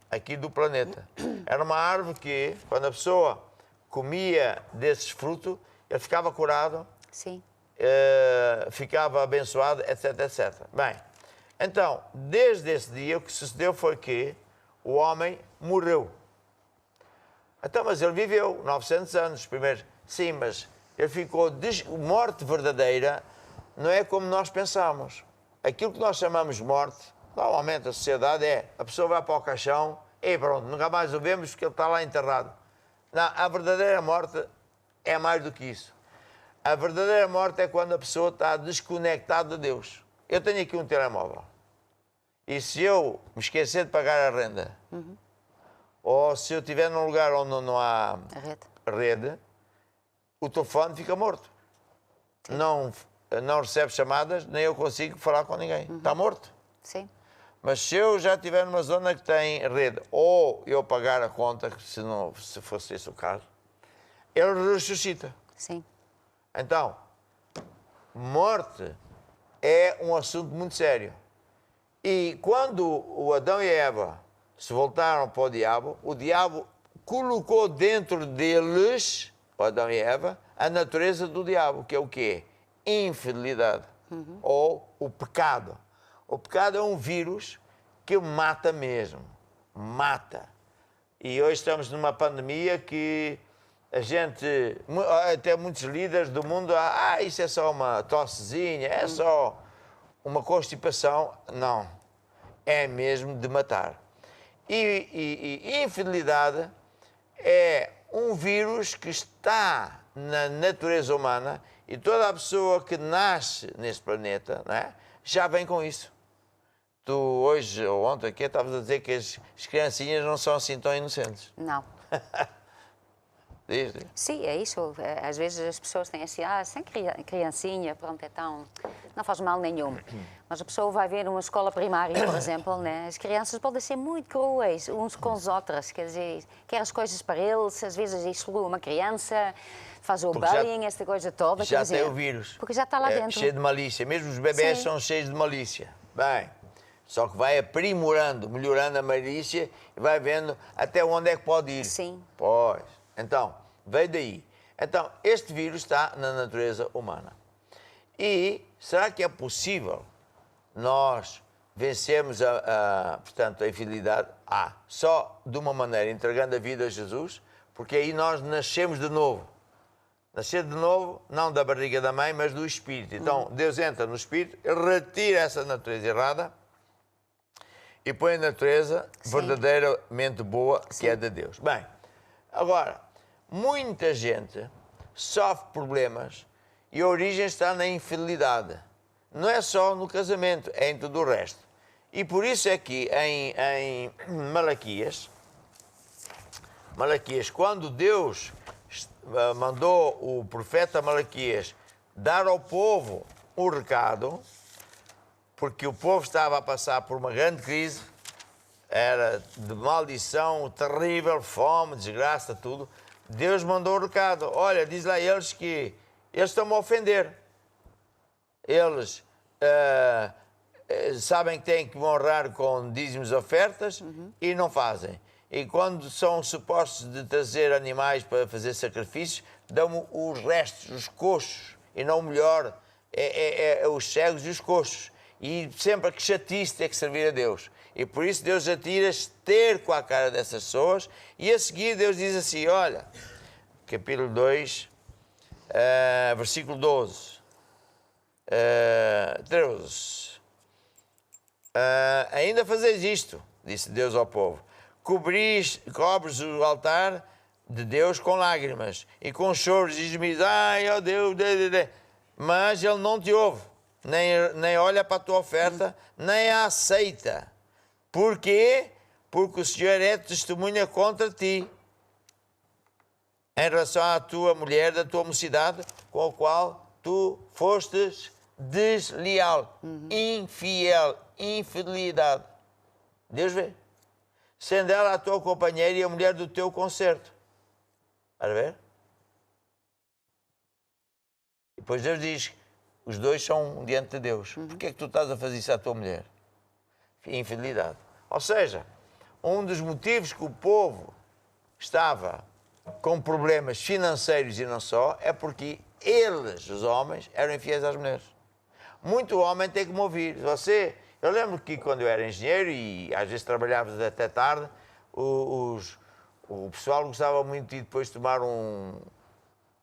aqui do planeta. Era uma árvore que, quando a pessoa comia desses frutos, ele ficava curado, Sim. Ficava abençoado, etc, etc. Bem, então, desde esse dia, o que sucedeu foi que o homem morreu. Então, mas ele viveu 900 anos primeiro. Sim, mas ele ficou... Morte verdadeira não é como nós pensamos. Aquilo que nós chamamos de morte, normalmente a sociedade a pessoa vai para o caixão e pronto, nunca mais o vemos porque ele está lá enterrado. Não, a verdadeira morte é mais do que isso. A verdadeira morte é quando a pessoa está desconectada de Deus. Eu tenho aqui um telemóvel. E se eu me esquecer de pagar a renda, ou se eu estiver num lugar onde não há rede, o telefone fica morto. Não recebe chamadas, nem eu consigo falar com ninguém. Está morto. Sim. Mas se eu já estiver numa zona que tem rede, ou eu pagar a conta, se fosse esse o caso, ele ressuscita. Sim. Então, morte é um assunto muito sério. E quando o Adão e a Eva se voltaram para o diabo colocou dentro deles, o Adão e a Eva, a natureza do diabo, que é o quê? Infidelidade. Ou o pecado. O pecado é um vírus que mata mesmo. Mata. E hoje estamos numa pandemia que a gente, até muitos líderes do mundo, isso é só uma tossezinha, é só uma constipação. Não. É mesmo de matar. E infidelidade é um vírus que está na natureza humana e toda a pessoa que nasce neste planeta, não é, já vem com isso. Tu hoje ou ontem aqui estavas a dizer que as criancinhas não são assim tão inocentes. Não. Diz. Sim, é isso. Às vezes as pessoas têm assim, sem criancinha, pronto, então não faz mal nenhum. Mas a pessoa vai ver uma escola primária, por exemplo, né? As crianças podem ser muito cruéis uns com os outros, quer dizer, quer as coisas para eles, às vezes exclui uma criança, faz o bullying, essa coisa toda. Já quer dizer, tem o vírus. Porque já está lá dentro. Cheio de malícia. Mesmo os bebés são cheios de malícia. Bem, só que vai aprimorando, melhorando a malícia e vai vendo até onde é que pode ir. Sim. Pois. Então, veio daí. Então, este vírus está na natureza humana. E será que é possível nós vencermos portanto, a infidelidade? Só de uma maneira, entregando a vida a Jesus, porque aí nós nascemos de novo. Nascer de novo, não da barriga da mãe, mas do Espírito. Então, Deus entra no Espírito, retira essa natureza errada e põe a natureza verdadeiramente boa, que é de Deus. Bem, agora, muita gente sofre problemas e a origem está na infidelidade. Não é só no casamento, é em tudo o resto. E por isso é que em Malaquias, quando Deus mandou o profeta Malaquias dar ao povo um recado, porque o povo estava a passar por uma grande crise, era de maldição terrível, fome, desgraça, tudo. Deus mandou o recado. Olha, diz lá a eles que eles estão-me a ofender. Eles sabem que têm que me honrar com dízimos ofertas e não fazem. E quando são supostos de trazer animais para fazer sacrifícios, dão-me os restos, os coxos, e não o melhor, os cegos e os coxos. E sempre que chatice ter que servir a Deus. E por isso Deus atira esterco à cara dessas pessoas. E a seguir Deus diz assim, olha, capítulo 2, versículo 12. 13. Ainda fazeis isto, disse Deus ao povo. Cobres o altar de Deus com lágrimas e com choros e gemidos. Ai, ó Deus, mas Ele não te ouve. Nem olha para a tua oferta, nem a aceita. Porquê? Porque o Senhor é testemunha contra ti, em relação à tua mulher da tua mocidade, com a qual tu fostes desleal, infiel, infidelidade. Deus vê. Sendo ela a tua companheira e a mulher do teu concerto. Para ver? E depois Deus diz, os dois são diante de Deus. Porquê é que tu estás a fazer isso à tua mulher? Infidelidade. Ou seja, um dos motivos que o povo estava com problemas financeiros e não só, é porque eles, os homens, eram infiéis às mulheres. Muito homem tem que me ouvir. Eu lembro que quando eu era engenheiro e às vezes trabalhávamos até tarde, o pessoal gostava muito de depois tomar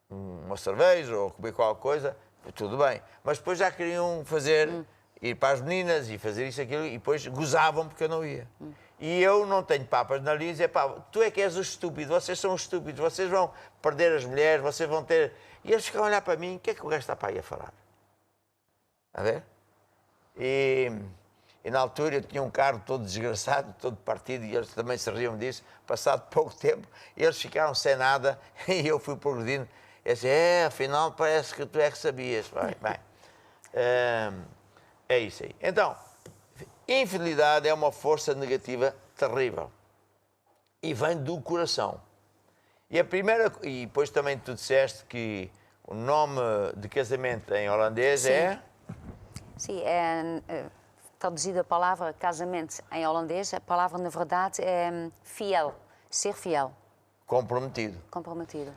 uma cerveja ou comer qualquer coisa, tudo bem. Mas depois já queriam fazer ir para as meninas e fazer isso, aquilo, e depois gozavam porque eu não ia. E eu não tenho papas na língua e dizer, pá, tu é que és o estúpido, vocês são os estúpidos, vocês vão perder as mulheres, vocês vão ter... E eles ficam a olhar para mim, o que é que o gajo está para aí a falar? A ver? E na altura eu tinha um carro todo desgraçado, todo partido, e eles também se riam disso. Passado pouco tempo, eles ficaram sem nada e eu fui progredindo. Eu disse, afinal parece que tu é que sabias. Bem, é isso aí. Então, infidelidade é uma força negativa terrível e vem do coração. E a primeira, e depois também tu disseste que o nome de casamento em holandês Sim. é... Sim, traduzida a palavra casamento em holandês, a palavra na verdade é fiel, ser fiel. Comprometido. Comprometido.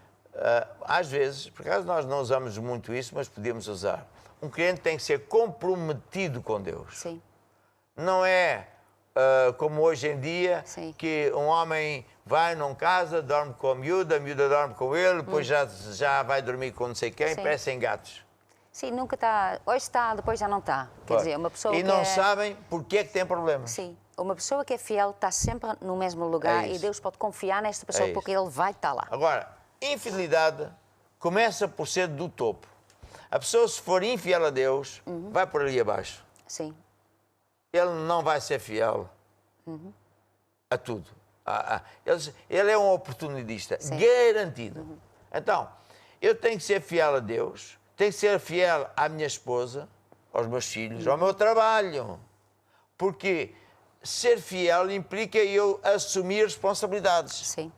Às vezes, por acaso nós não usamos muito isso, mas podíamos usar. Um crente tem que ser comprometido com Deus. Sim. Não é como hoje em dia, que um homem vai, não casa, dorme com a miúda dorme com ele, depois já vai dormir com não sei quem, parecem gatos. Sim, nunca está. Hoje está, depois já não está. Quer dizer, uma pessoa e não sabem porque é que tem problema. Sim. Uma pessoa que é fiel está sempre no mesmo lugar e Deus pode confiar nesta pessoa porque ele vai estar lá. Agora, infidelidade começa por ser do topo. A pessoa, se for infiel a Deus, vai por ali abaixo. Sim. Ele não vai ser fiel a tudo. Ele é um oportunista, garantido. Então, eu tenho que ser fiel a Deus, tenho que ser fiel à minha esposa, aos meus filhos, ao meu trabalho. Porque ser fiel implica eu assumir responsabilidades. Sim.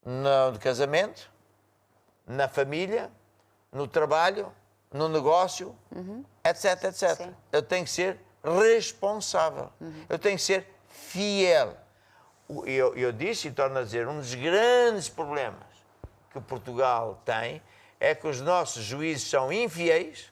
No casamento, na família, no trabalho, no negócio, etc, etc. Sim. Eu tenho que ser responsável. Eu tenho que ser fiel. Eu disse e torno a dizer, um dos grandes problemas que Portugal tem é que os nossos juízes são infiéis,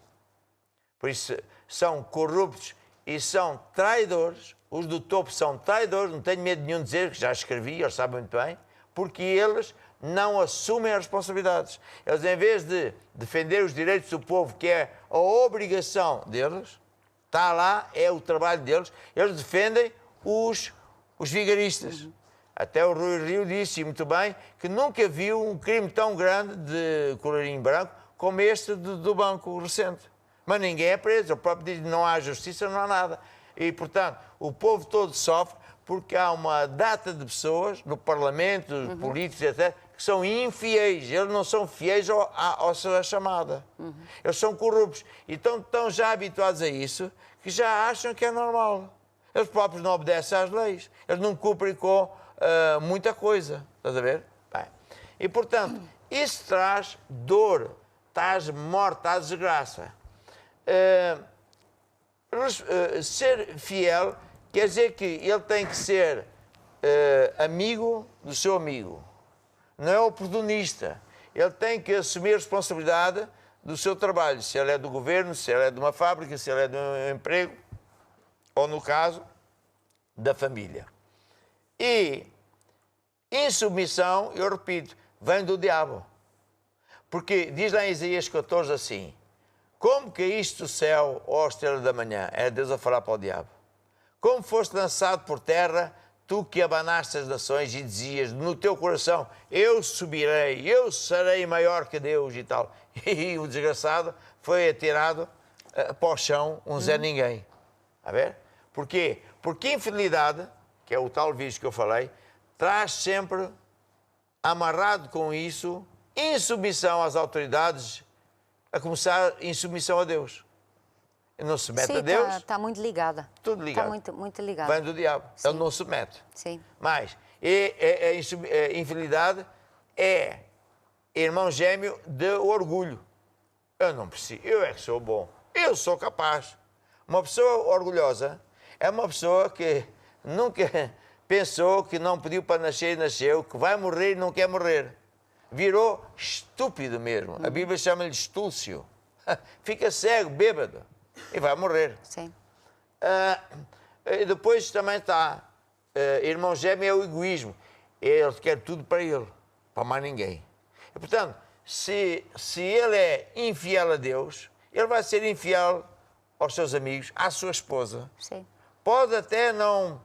por isso são corruptos e são traidores. Os do topo são traidores, não tenho medo nenhum de dizer, que já escrevi, eles sabem muito bem, porque eles não assumem as responsabilidades. Eles, em vez de defender os direitos do povo, que é a obrigação deles, está lá, é o trabalho deles, eles defendem os vigaristas. Até o Rui Rio disse, muito bem, que nunca viu um crime tão grande de colorinho branco como este do banco recente. Mas ninguém é preso, o próprio diz que não há justiça, não há nada. E, portanto, o povo todo sofre porque há uma data de pessoas no Parlamento, políticos, etc., que são infiéis. Eles não são fiéis à sua chamada. Eles são corruptos. E estão já habituados a isso que já acham que é normal. Eles próprios não obedecem às leis. Eles não cumprem com muita coisa. Estás a ver? Bem, e, portanto, isso traz dor, traz morte, traz desgraça. Ser fiel quer dizer que ele tem que ser amigo do seu amigo. Não é oportunista. Ele tem que assumir a responsabilidade do seu trabalho. Se ele é do governo, se ele é de uma fábrica, se ele é de um emprego, ou no caso, da família. E insubmissão, eu repito, vem do diabo. Porque diz lá em Isaías 14 assim, como caíste do céu, ó estrela da manhã, é Deus a falar para o diabo. Como foste lançado por terra, tu que abanaste as nações e dizias no teu coração, eu subirei, eu serei maior que Deus e tal. E o desgraçado foi atirado para o chão, um Zé Ninguém. A ver? Porquê? Porque infidelidade, que é o tal vício que eu falei, traz sempre, amarrado com isso, insubmissão às autoridades, a começar insubmissão a Deus. Ele não se mete a Deus. Está muito ligada. Tudo ligado. Está muito ligada. Vem do diabo. Sim. Ele não se mete. Sim. Mas a infidelidade é irmão gêmeo de orgulho. Eu não preciso. Eu é que sou bom. Eu sou capaz. Uma pessoa orgulhosa é uma pessoa que nunca pensou que não pediu para nascer e nasceu, que vai morrer e não quer morrer. Virou estúpido mesmo. A Bíblia chama-lhe estúcio. Fica cego, bêbado. E vai morrer. Sim. E depois também está, irmão gêmeo é o egoísmo. Ele quer tudo para ele, para mais ninguém. E, portanto, se ele é infiel a Deus, ele vai ser infiel aos seus amigos, à sua esposa. Sim. Pode até não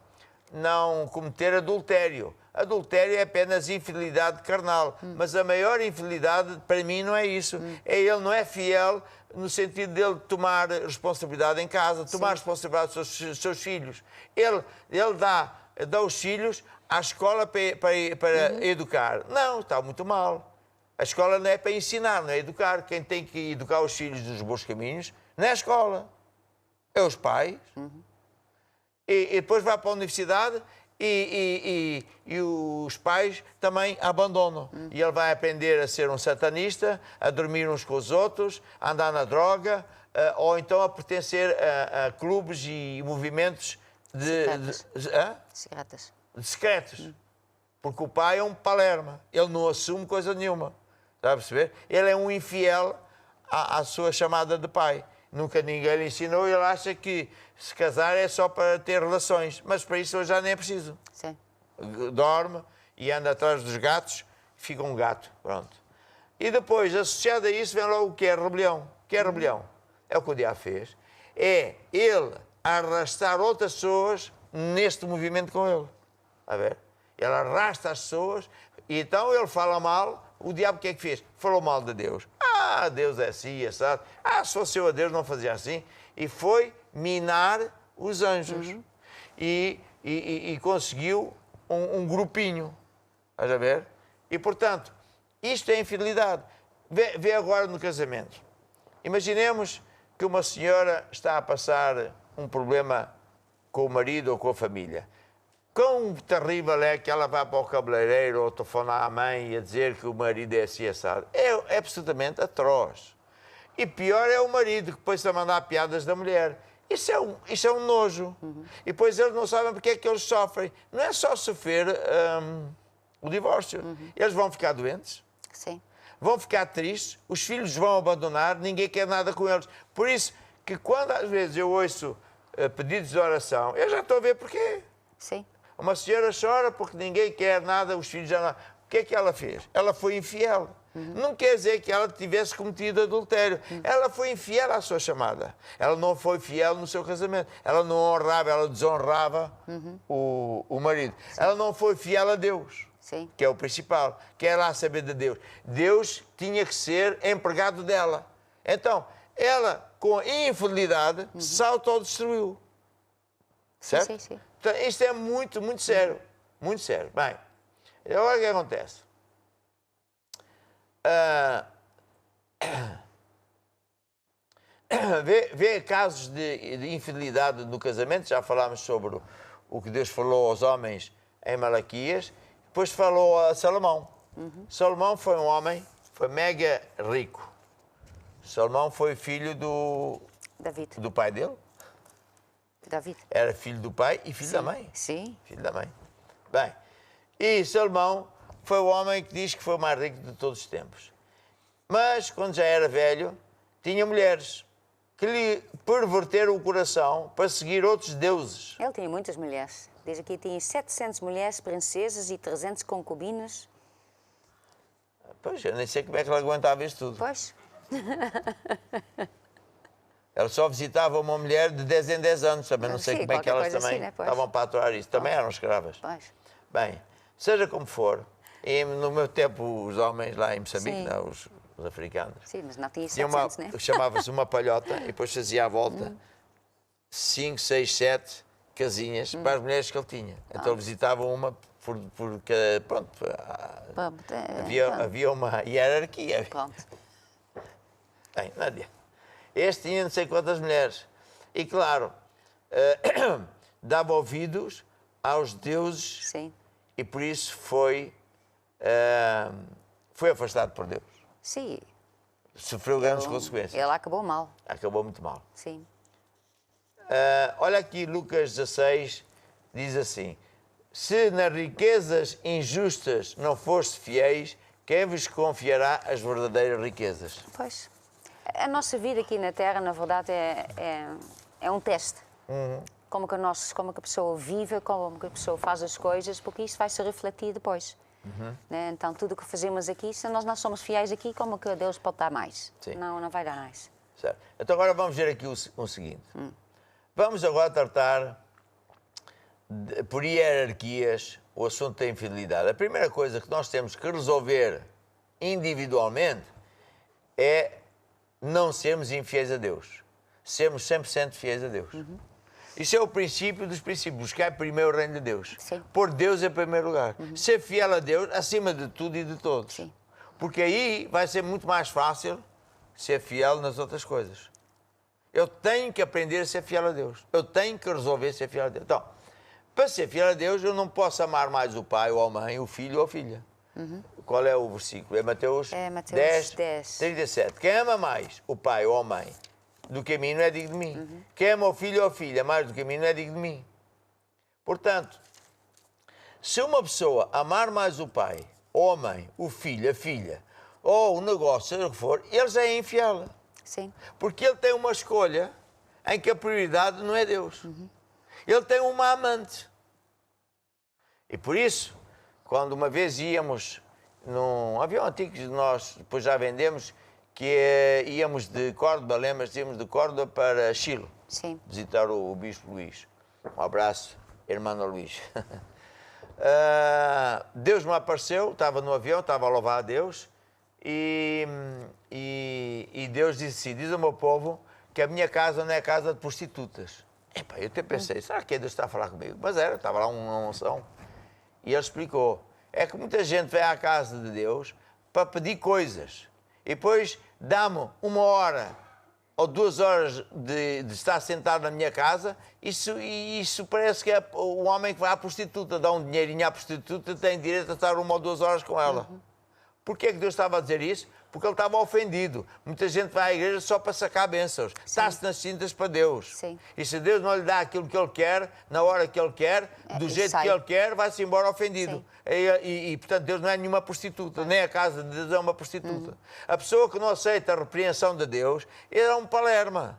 cometer adultério. Adultério é apenas infidelidade carnal. Mas a maior infidelidade, para mim, não é isso. É ele não é fiel no sentido dele tomar responsabilidade em casa, tomar responsabilidade dos seus filhos. Ele dá os filhos à escola para educar. Não, está muito mal. A escola não é para ensinar, não é educar. Quem tem que educar os filhos nos bons caminhos não é a escola. É os pais. E depois vai para a universidade e os pais também abandonam. E ele vai aprender a ser um satanista, a dormir uns com os outros, a andar na droga, ou então a pertencer a clubes e movimentos secretos. Porque o pai é um palerma. Ele não assume coisa nenhuma. Está a perceber? Ele é um infiel à sua chamada de pai. Nunca ninguém lhe ensinou e ele acha que se casar é só para ter relações. Mas para isso ele já nem é preciso. Sim. Dorme e anda atrás dos gatos, fica um gato. Pronto. E depois, associado a isso, vem logo o que é rebelião. O que é rebelião? É o que o diabo fez. É ele arrastar outras pessoas neste movimento com ele. A ver? Ele arrasta as pessoas e então ele fala mal. O diabo o que é que fez? Falou mal de Deus. Ah, Deus é assim, sabe? Ah, se fosse eu a Deus não fazia assim. E foi minar os anjos. E conseguiu um grupinho. Estás a ver? E, portanto, isto é infidelidade. Vê agora no casamento. Imaginemos que uma senhora está a passar um problema com o marido ou com a família. Quão terrível é que ela vá para o cabeleireiro ou telefonar à mãe e a dizer que o marido é assim assado. É absolutamente atroz. E pior é o marido que depois está a mandar piadas da mulher. Isso é um nojo. E depois eles não sabem porque é que eles sofrem. Não é só sofrer o divórcio. Eles vão ficar doentes. Sim. Vão ficar tristes. Os filhos vão abandonar. Ninguém quer nada com eles. Por isso que quando às vezes eu ouço pedidos de oração, eu já estou a ver porquê. Sim. Uma senhora chora porque ninguém quer nada, os filhos já não... O que é que ela fez? Ela foi infiel. Não quer dizer que ela tivesse cometido adultério. Ela foi infiel à sua chamada. Ela não foi fiel no seu casamento. Ela não honrava, ela desonrava o marido. Sim. Ela não foi fiel a Deus, que é o principal. Quer lá saber de Deus. Deus tinha que ser empregado dela. Então, ela, com a infidelidade, se autodestruiu. Certo? Sim, sim, sim. Então, isto é muito, muito sério. Muito sério. Bem, agora o que acontece? Vê casos de infidelidade no casamento. Já falámos sobre o que Deus falou aos homens em Malaquias. Depois falou a Salomão. Salomão foi um homem, foi mega rico. Salomão foi filho do pai dele. David. Era filho do pai e filho da mãe. Sim. Filho da mãe. Bem, e Salomão foi o homem que diz que foi o mais rico de todos os tempos. Mas, quando já era velho, tinha mulheres que lhe perverteram o coração para seguir outros deuses. Ele tinha muitas mulheres. Diz aqui que tinha 700 mulheres, princesas e 300 concubinas. Pois, eu nem sei como é que ele aguentava isso tudo. Pois. Ele só visitava uma mulher de 10 em 10 anos, também não sei como é que elas também estavam para aturar isso. Também eram escravas. Pois. Bem, seja como for, e no meu tempo os homens lá em Moçambique, não, os africanos, sim, mas não tinha 700, né? chamava-se uma palhota e depois fazia à volta 5, 6, 7 casinhas para as mulheres que ele tinha. Então ele visitava uma porque, pronto, havia uma hierarquia. Pronto. Bem, Nádia. Este tinha não sei quantas mulheres. E, claro, dava ouvidos aos deuses. Sim. E por isso foi afastado por Deus. Sim. Sofreu grandes consequências. Ele acabou mal. Acabou muito mal. Sim. Olha aqui, Lucas 16, diz assim: se nas riquezas injustas não foste fiéis, quem vos confiará as verdadeiras riquezas? Pois. A nossa vida aqui na Terra, na verdade, é um teste. Como que a pessoa vive, como que a pessoa faz as coisas, porque isso vai se refletir depois. Né? Então, tudo o que fazemos aqui, se nós não somos fiéis aqui, como que Deus pode dar mais? Sim. Não vai dar mais. Certo. Então agora vamos ver aqui o seguinte. Vamos agora tratar por hierarquias o assunto da infidelidade. A primeira coisa que nós temos que resolver individualmente é não sermos infiéis a Deus. Sermos 100% fiéis a Deus. Isso é o princípio dos princípios. Buscar primeiro o reino de Deus. Sim. Pôr Deus em primeiro lugar. Ser fiel a Deus acima de tudo e de todos. Sim. Porque aí vai ser muito mais fácil ser fiel nas outras coisas. Eu tenho que aprender a ser fiel a Deus. Eu tenho que resolver ser fiel a Deus. Então, para ser fiel a Deus, eu não posso amar mais o pai ou a mãe, o filho ou a filha. Qual é o versículo? É Mateus, 10, 37. Quem ama mais o pai ou a mãe do que a mim não é digno de mim. Quem ama o filho ou a filha mais do que a mim não é digno de mim. Portanto, se uma pessoa amar mais o pai ou a mãe, o filho, a filha, ou o negócio, seja o que for, ele já é infiel. Sim. Porque ele tem uma escolha em que a prioridade não é Deus. Ele tem uma amante. E por isso, quando uma vez íamos num avião antigo que nós depois já vendemos, que íamos de Córdoba, lembras-te, íamos de Córdoba para Chile. Sim. Visitar o Bispo Luís. Um abraço, irmão Luís. Deus me apareceu, estava no avião, estava a louvar a Deus, e Deus disse assim, diz ao meu povo que a minha casa não é casa de prostitutas. Epá, eu até pensei, será que Deus está a falar comigo? Mas era, estava lá uma unção. E ele explicou, é que muita gente vem à casa de Deus para pedir coisas. E depois dá-me 1 hora ou 2 horas de estar sentado na minha casa, isso parece que é o homem que vai à prostituta, dá um dinheirinho à prostituta, tem direito a estar 1 ou 2 horas com ela. Porquê é que Deus estava a dizer isso? Porque ele estava ofendido. Muita gente vai à igreja só para sacar bênçãos. Está-se nas cintas para Deus. Sim. E se Deus não lhe dá aquilo que ele quer, na hora que ele quer, do jeito que ele quer, vai-se embora ofendido. Portanto, Deus não é nenhuma prostituta, nem a casa de Deus é uma prostituta. A pessoa que não aceita a repreensão de Deus, ele é um palerma.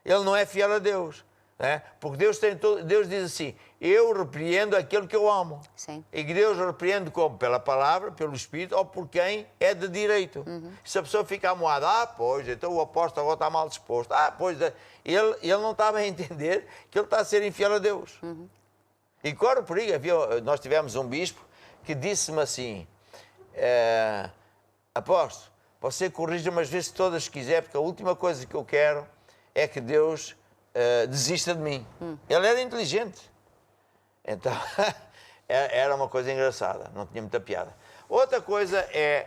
Ele não é fiel a Deus. Né? Porque Deus diz assim, eu repreendo aquele que eu amo. Sim. E que Deus repreende como? Pela palavra, pelo Espírito ou por quem é de direito. Se a pessoa fica amoada, pois, então o apóstolo agora está mal disposto. Pois, ele não estava a entender que ele está a ser infiel a Deus. E corre por aí, nós tivemos um bispo que disse-me assim, apóstolo, você corrija umas vezes todas que quiser, porque a última coisa que eu quero é que Deus desista de mim. Ele era inteligente. Então, era uma coisa engraçada, não tinha muita piada. Outra coisa é,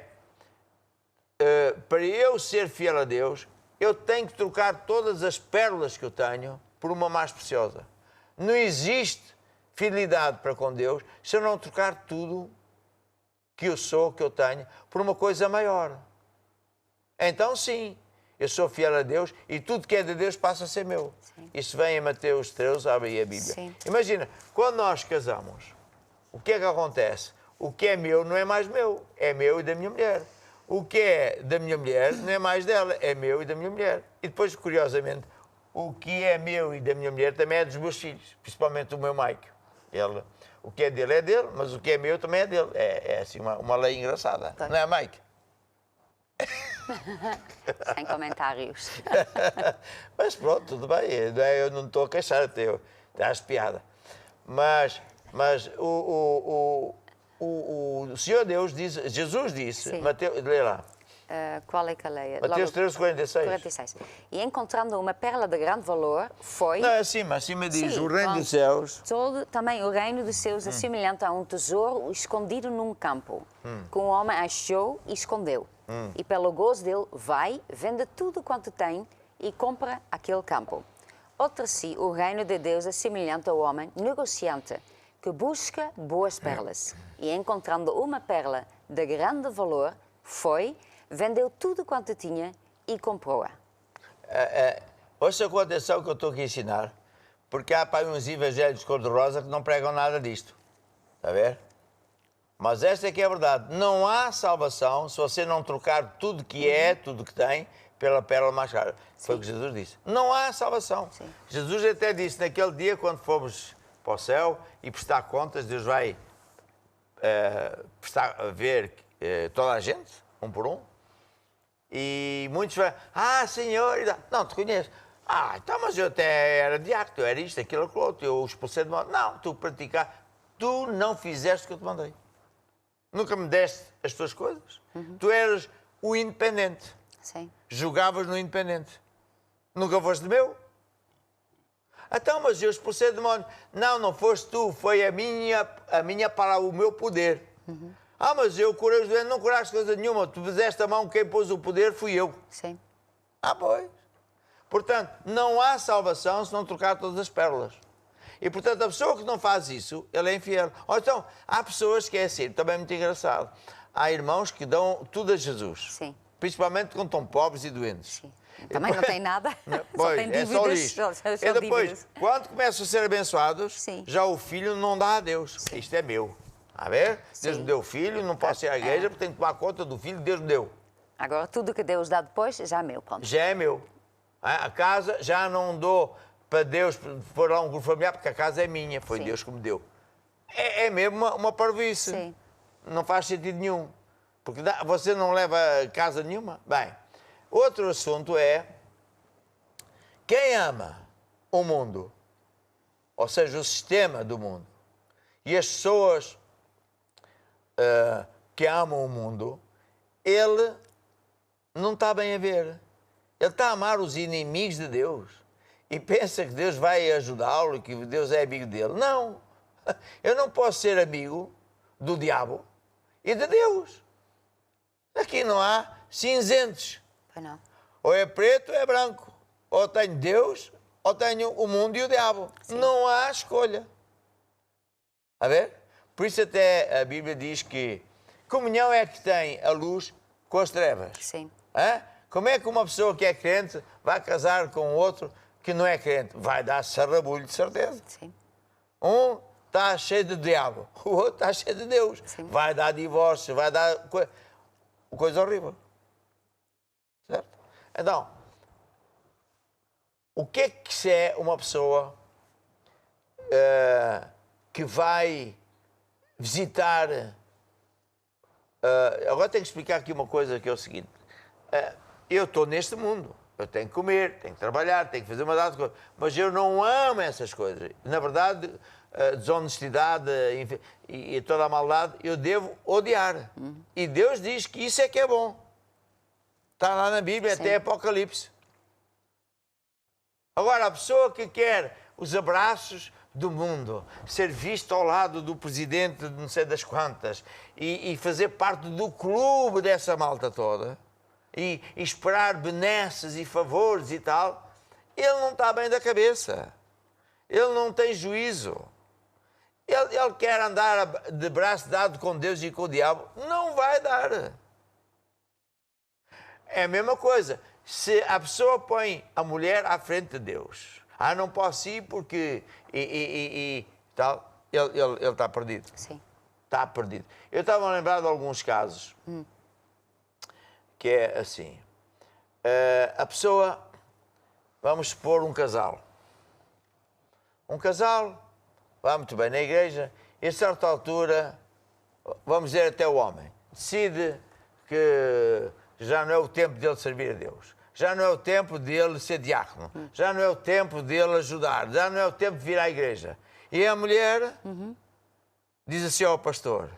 para eu ser fiel a Deus, eu tenho que trocar todas as pérolas que eu tenho por uma mais preciosa. Não existe fidelidade para com Deus se eu não trocar tudo que eu sou, que eu tenho, por uma coisa maior. Então, sim, eu sou fiel a Deus e tudo que é de Deus passa a ser meu. Sim. Isso vem em Mateus 13, abre aí a Bíblia. Sim. Imagina, quando nós casamos, o que é que acontece? O que é meu não é mais meu, é meu e da minha mulher. O que é da minha mulher não é mais dela, é meu e da minha mulher. E depois, curiosamente, o que é meu e da minha mulher também é dos meus filhos, principalmente o meu Mike. O que é dele, mas o que é meu também é dele. É assim uma lei engraçada, não é, Mike? Sem comentários. Mas pronto, tudo bem, eu não estou a queixar, até acho piada. Mas o Senhor Deus disse, Jesus disse, Mateus, lê lá. Qual é que a lei? Mateus 13, 46. 46. E encontrando uma perla de grande valor, foi... Não, acima diz, o reino dos céus. Também o reino dos céus é semelhante a um tesouro escondido num campo, que um homem achou e escondeu. E pelo gozo dele, vai, vende tudo quanto tem e compra aquele campo. Outra si, o reino de Deus é semelhante ao homem negociante, que busca boas perlas. E encontrando uma perla de grande valor, foi, vendeu tudo quanto tinha e comprou-a. Ouça com atenção o que eu estou aqui a ensinar, porque há para uns evangelhos cor-de-rosa que não pregam nada disto. Está a ver? Mas esta é que é a verdade. Não há salvação se você não trocar tudo que é, tudo que tem, pela pérola mais cara. Foi o que Jesus disse. Não há salvação. Sim. Jesus até disse, naquele dia, quando formos para o céu e prestar contas, Deus vai ver toda a gente, um por um. E muitos falam, senhor, não, te conheço. Então, mas eu até era diácono, eu era isto, aquilo, aquilo outro, eu expulsei de modo. Não, tu praticaste, tu não fizeste o que eu te mandei. Nunca me deste as tuas coisas. Tu eras o independente. Sim. Jogavas no independente. Nunca foste meu. Então, mas eu expulsei o demónio. Não, não foste tu, foi a minha para o meu poder. Mas eu curei os doentes, não curaste coisa nenhuma. Tu puseste a mão, quem pôs o poder fui eu. Sim. Pois. Portanto, não há salvação se não trocar todas as pérolas. E, portanto, a pessoa que não faz isso, ele é infiel. Ou então, há pessoas que é assim, também é muito engraçado. Há irmãos que dão tudo a Jesus. Sim. Principalmente quando estão pobres e doentes. Sim. Também não tem nada, Pois, só tem dívidas. É só lixo. E depois, dívidas. quando começam a ser abençoados, Sim. já o filho não dá a Deus. Sim. Isto é meu. A ver? Sim. Deus me deu o filho, não posso ir à igreja porque tenho que tomar conta do filho que Deus me deu. Agora, tudo que Deus dá depois, já é meu, pronto. Já é meu. A casa já não dou para Deus, for lá um grupo familiar, porque a casa é minha, foi Sim. Deus que me deu. É mesmo uma parvoíce. Sim. Não faz sentido nenhum. Porque você não leva casa nenhuma. Bem, outro assunto é quem ama o mundo, ou seja, o sistema do mundo, e as pessoas que amam o mundo, ele não está bem a ver. Ele está a amar os inimigos de Deus e pensa que Deus vai ajudá-lo e que Deus é amigo dele. Não! Eu não posso ser amigo do diabo e de Deus. Aqui não há cinzentos. Não. Ou é preto ou é branco. Ou tenho Deus ou tenho o mundo e o diabo. Sim. Não há escolha. A ver? Por isso até a Bíblia diz que comunhão é que tem a luz com as trevas. Sim. Como é que uma pessoa que é crente vai casar com outro que não é crente? Vai dar sarrabulho, de certeza. Sim. Um está cheio de diabo, o outro está cheio de Deus. Sim. Vai dar divórcio, vai dar coisa horrível. Certo? Então, o que é uma pessoa que vai visitar... agora tenho que explicar aqui uma coisa que é o seguinte. Eu estou neste mundo, eu tenho que comer, tenho que trabalhar, tenho que fazer uma data de coisas, mas eu não amo essas coisas. Na verdade, a desonestidade e toda a maldade eu devo odiar. E Deus diz que isso é que é bom. Está lá na Bíblia, Sim. até Apocalipse. Agora, a pessoa que quer os abraços do mundo, ser visto ao lado do presidente de não sei das quantas e fazer parte do clube dessa malta toda, e esperar benesses e favores e tal, ele não está bem da cabeça. Ele não tem juízo. Ele quer andar de braço dado com Deus e com o diabo. Não vai dar. É a mesma coisa. Se a pessoa põe a mulher à frente de Deus, não posso ir porque... e tal, ele está perdido. Sim. Está perdido. Eu estava a lembrar de alguns casos... que é assim, a pessoa, vamos supor um casal. Um casal vai muito bem na igreja e a certa altura, vamos dizer até o homem, decide que já não é o tempo dele servir a Deus, já não é o tempo dele ser diácono, já não é o tempo dele ajudar, já não é o tempo de vir à igreja. E a mulher diz assim ao pastor,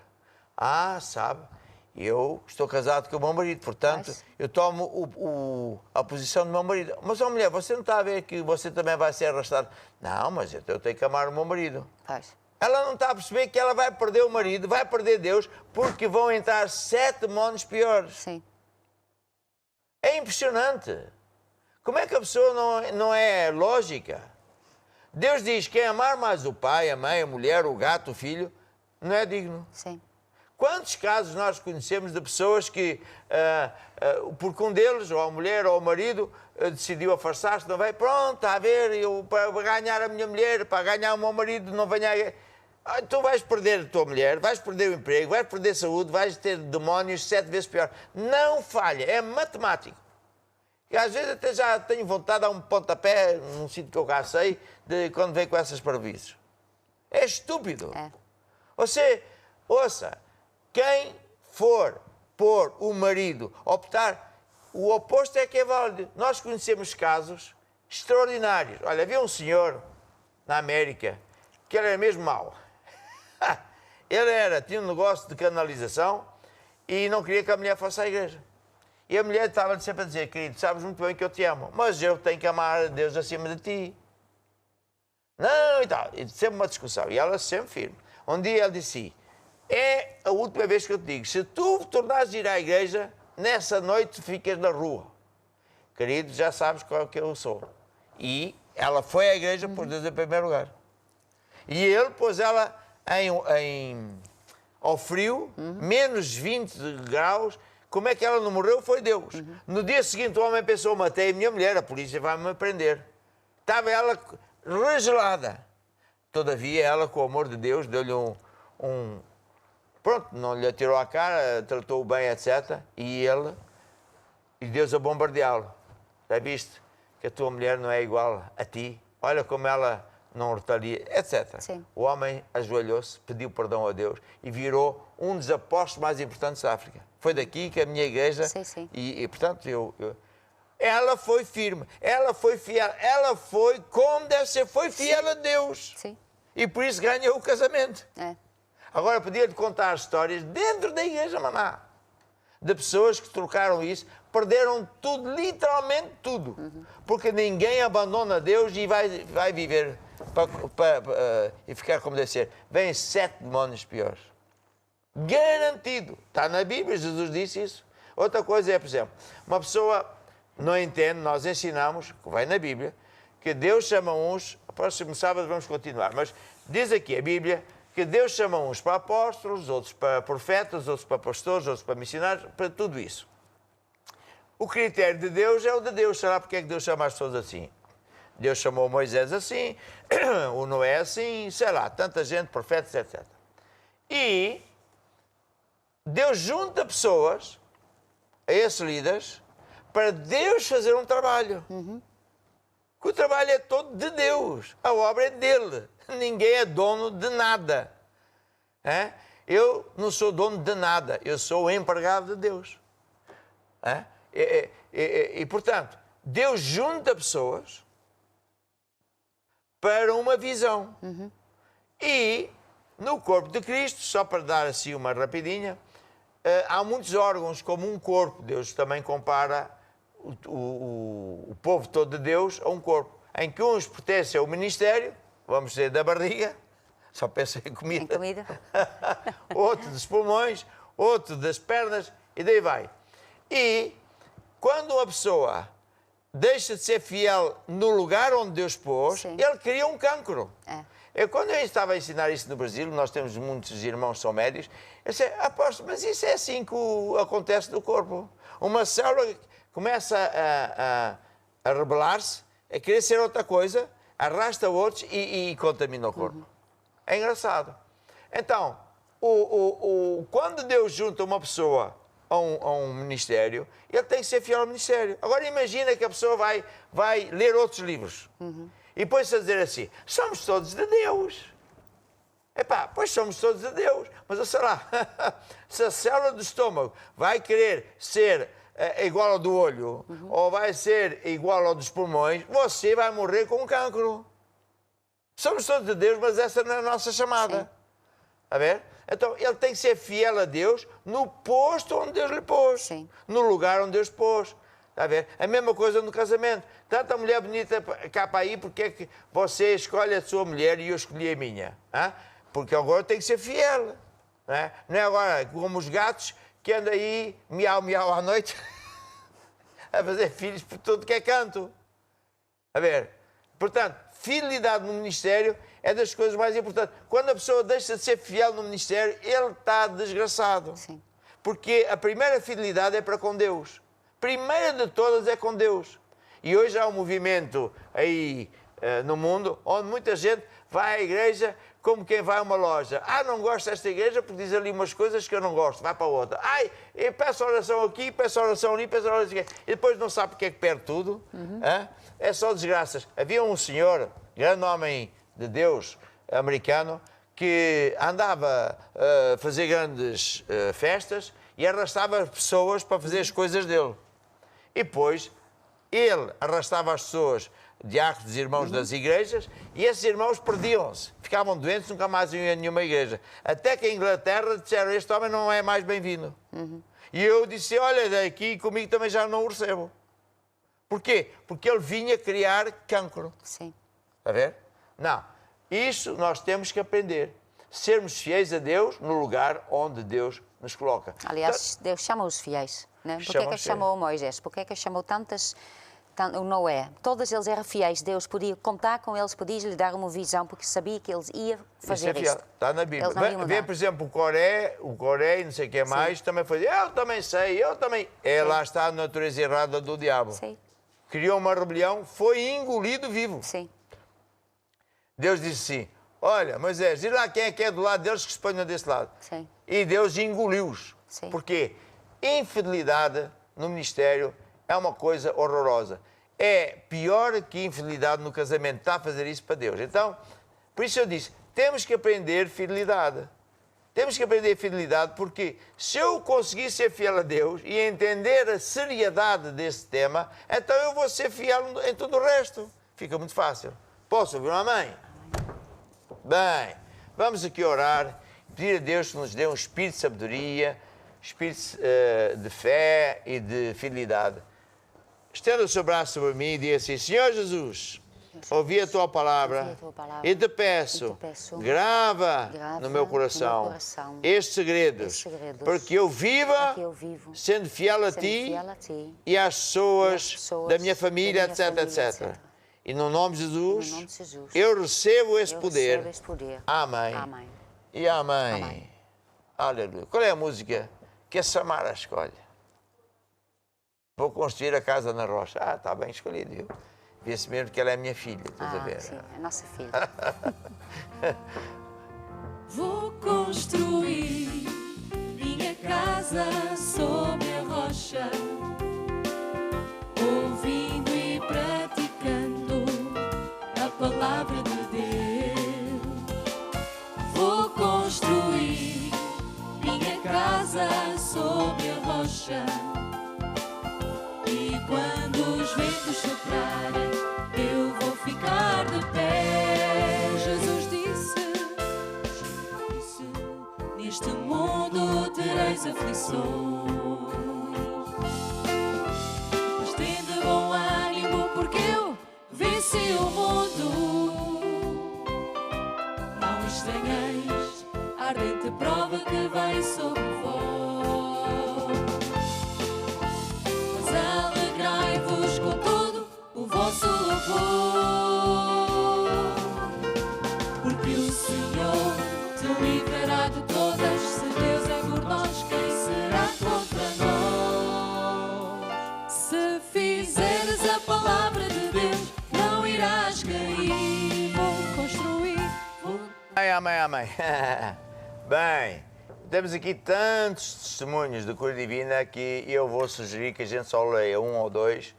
sabe, eu estou casado com o meu marido, portanto, eu tomo a posição do meu marido. Mas, mulher, você não está a ver que você também vai ser arrastado? Não, mas eu tenho que amar o meu marido. Ela não está a perceber que ela vai perder o marido, vai perder Deus, porque vão entrar 7 demónios piores. Sim. É impressionante. Como é que a pessoa não é lógica? Deus diz que quem amar mais o pai, a mãe, a mulher, o gato, o filho, não é digno. Sim. Quantos casos nós conhecemos de pessoas que, porque um deles, ou a mulher ou o marido, decidiu afastar-se, não vai, pronto, está a ver, eu, para ganhar a minha mulher, para ganhar o meu marido, não venha a... Tu vais perder a tua mulher, vais perder o emprego, vais perder a saúde, vais ter demónios 7 vezes pior. Não falha, é matemático. E às vezes até já tenho vontade de dar um pontapé num sítio que eu cá sei, de quando vem com essas parvoíces. É estúpido. Você, ouça, quem for pôr o marido, optar, o oposto é que é válido. Nós conhecemos casos extraordinários. Olha, havia um senhor na América que ele era mesmo mau. Ele tinha um negócio de canalização e não queria que a mulher fosse à igreja. E a mulher estava sempre a dizer, querido, sabes muito bem que eu te amo, mas eu tenho que amar a Deus acima de ti. Não, e tal. E sempre uma discussão. E ela sempre firme. Um dia ele disse, é a última vez que eu te digo, se tu tornares a ir à igreja, nessa noite ficas na rua. Querido, já sabes qual é que eu sou. E ela foi à igreja por Deus em primeiro lugar. E ele pôs ela ao frio, menos 20 graus. Como é que ela não morreu? Foi Deus. No dia seguinte, o homem pensou, matei a minha mulher, a polícia vai-me prender. Estava ela regelada. Todavia, ela, com o amor de Deus, deu-lhe pronto, não lhe atirou à cara, tratou-o bem, etc. E Deus a bombardeá-lo. Já viste que a tua mulher não é igual a ti? Olha como ela não retalia, etc. Sim. O homem ajoelhou-se, pediu perdão a Deus e virou um dos apóstolos mais importantes da África. Foi daqui que a minha igreja... Sim, sim. E portanto, ela foi firme, ela foi fiel, ela foi como deve ser, foi fiel a Deus. Sim. E por isso ganhou o casamento. É. Agora, podia-lhe contar histórias dentro da igreja Maná, de pessoas que trocaram isso, perderam tudo, literalmente tudo. Porque ninguém abandona Deus e vai viver e ficar como deve ser. Vêm 7 demónios piores. Garantido. Está na Bíblia, Jesus disse isso. Outra coisa é, por exemplo, uma pessoa não entende, nós ensinamos, que vai na Bíblia, que Deus chama uns, próximo sábado vamos continuar, mas diz aqui a Bíblia que Deus chama uns para apóstolos, outros para profetas, outros para pastores, outros para missionários, para tudo isso. O critério de Deus é o de Deus. Será porque é que Deus chama as pessoas assim? Deus chamou Moisés assim, o Noé assim, sei lá, tanta gente, profetas, etc. E Deus junta pessoas, a esses líderes, para Deus fazer um trabalho. Que o trabalho é todo de Deus, a obra é dele. Ninguém é dono de nada. Eu não sou dono de nada, eu sou o empregado de Deus. E, portanto, Deus junta pessoas para uma visão. E no corpo de Cristo, só para dar assim uma rapidinha, há muitos órgãos como um corpo. Deus também compara o povo todo de Deus a um corpo, em que uns pertencem ao ministério, vamos dizer, da barriga, só pensa em comida, outro dos pulmões, outro das pernas, e daí vai. E quando uma pessoa deixa de ser fiel no lugar onde Deus pôs, ele cria um cancro. Quando eu estava a ensinar isso no Brasil, nós temos muitos irmãos que são médicos, eu disse, apóstolo, mas isso é assim que acontece no corpo. Uma célula começa a rebelar-se, a querer ser outra coisa, arrasta outros e contamina o corpo. É engraçado. Então, quando Deus junta uma pessoa a um ministério, ele tem que ser fiel ao ministério. Agora imagina que a pessoa vai ler outros livros e põe-se a dizer assim, somos todos de Deus. Pois somos todos de Deus, mas sei lá, se a célula do estômago vai querer ser igual ao do olho, ou vai ser igual ao dos pulmões, você vai morrer com um cancro. Somos todos de Deus, mas essa não é a nossa chamada. Está a ver? Então, ele tem que ser fiel a Deus no posto onde Deus lhe pôs. No lugar onde Deus pôs. Está a ver? A mesma coisa no casamento. Tanta mulher bonita cá para aí, porque é que você escolhe a sua mulher e eu escolhi a minha? Porque agora tem que ser fiel. Não é agora como os gatos que andam aí, miau, miau à noite, a fazer filhos por tudo que é canto. A ver? Portanto, fidelidade no ministério é das coisas mais importantes. Quando a pessoa deixa de ser fiel no ministério, ele está desgraçado. Porque a primeira fidelidade é para com Deus. Primeira de todas é com Deus. E hoje há um movimento aí no mundo onde muita gente vai à igreja como quem vai a uma loja. Não gosto desta igreja porque diz ali umas coisas que eu não gosto, vai para outra. Eu peço oração aqui, peço oração ali, peço oração aqui. E depois não sabe porque é que perde tudo. É só desgraças. Havia um senhor, grande homem de Deus, americano, que andava a fazer grandes festas e arrastava pessoas para fazer as coisas dele. E depois ele arrastava as pessoas, diáconos, irmãos das igrejas, e esses irmãos perdiam-se, ficavam doentes, nunca mais iam a nenhuma igreja. Até que a Inglaterra disseram, este homem não é mais bem-vindo. E eu disse, olha, daqui comigo também já não o recebo. Porquê? Porque ele vinha criar cancro. Sim. Está a ver? Não. Isso nós temos que aprender. Sermos fiéis a Deus no lugar onde Deus nos coloca. Aliás, Deus chama os fiéis. Né? Porquê é que Chama-os chamou Moisés? Porquê é que chamou o Noé? Todos eles eram fiéis. Deus podia contar com eles, podia-lhe dar uma visão, porque sabia que eles iam fazer Isso é isto. está na Bíblia. Eles não iam Vê, mudar. por exemplo, o Coré e não sei o que mais, também foi, eu também sei, eu também... É, lá está a natureza errada do diabo. Sim. Criou uma rebelião, foi engolido vivo. Sim. Deus disse assim, olha, Moisés, diz lá quem é que é do lado deles que se ponham desse lado. Sim. E Deus engoliu-os. Sim. Porque infidelidade no ministério é uma coisa horrorosa. É pior que infidelidade no casamento. Está a fazer isso para Deus. Então, por isso eu disse, temos que aprender fidelidade. Temos que aprender fidelidade porque se eu conseguir ser fiel a Deus e entender a seriedade desse tema, então eu vou ser fiel em tudo o resto. Fica muito fácil. Posso ouvir uma mãe? Bem, vamos aqui orar, pedir a Deus que nos dê um espírito de sabedoria, espírito de fé e de fidelidade. Estenda o seu braço sobre mim e diga assim, Senhor Jesus, ouvi a tua palavra e te peço, grava no meu coração estes segredos, para que eu viva sendo fiel a ti e às pessoas da minha família, etc, etc. E no nome de Jesus, eu recebo esse poder. Amém. E amém. Aleluia. Qual é a música que a Samara escolhe? Vou construir a casa na rocha. Ah, está bem escolhido, viu? Vê-se mesmo que ela é minha filha, estás a ver? Sim, é nossa filha. Vou construir minha casa sobre a rocha, ouvindo e praticando a palavra de Deus. Vou construir minha casa sobre a rocha, e quando os ventos soprarem, eu vou ficar de pé. Jesus disse, neste mundo tereis aflições, mas tende bom ânimo, porque eu venci o mundo. Não estranheis a ardente prova que vem sobre vós, mas alegrai-vos com todo o vosso louvor, porque o Senhor te livrará de todas. Se Deus é por nós, quem será contra nós? Se fizeres a palavra de Deus, não irás cair. Vou construir. Amém, amém. Bem, temos aqui tantos testemunhos de cura divina que eu vou sugerir que a gente só leia um ou dois.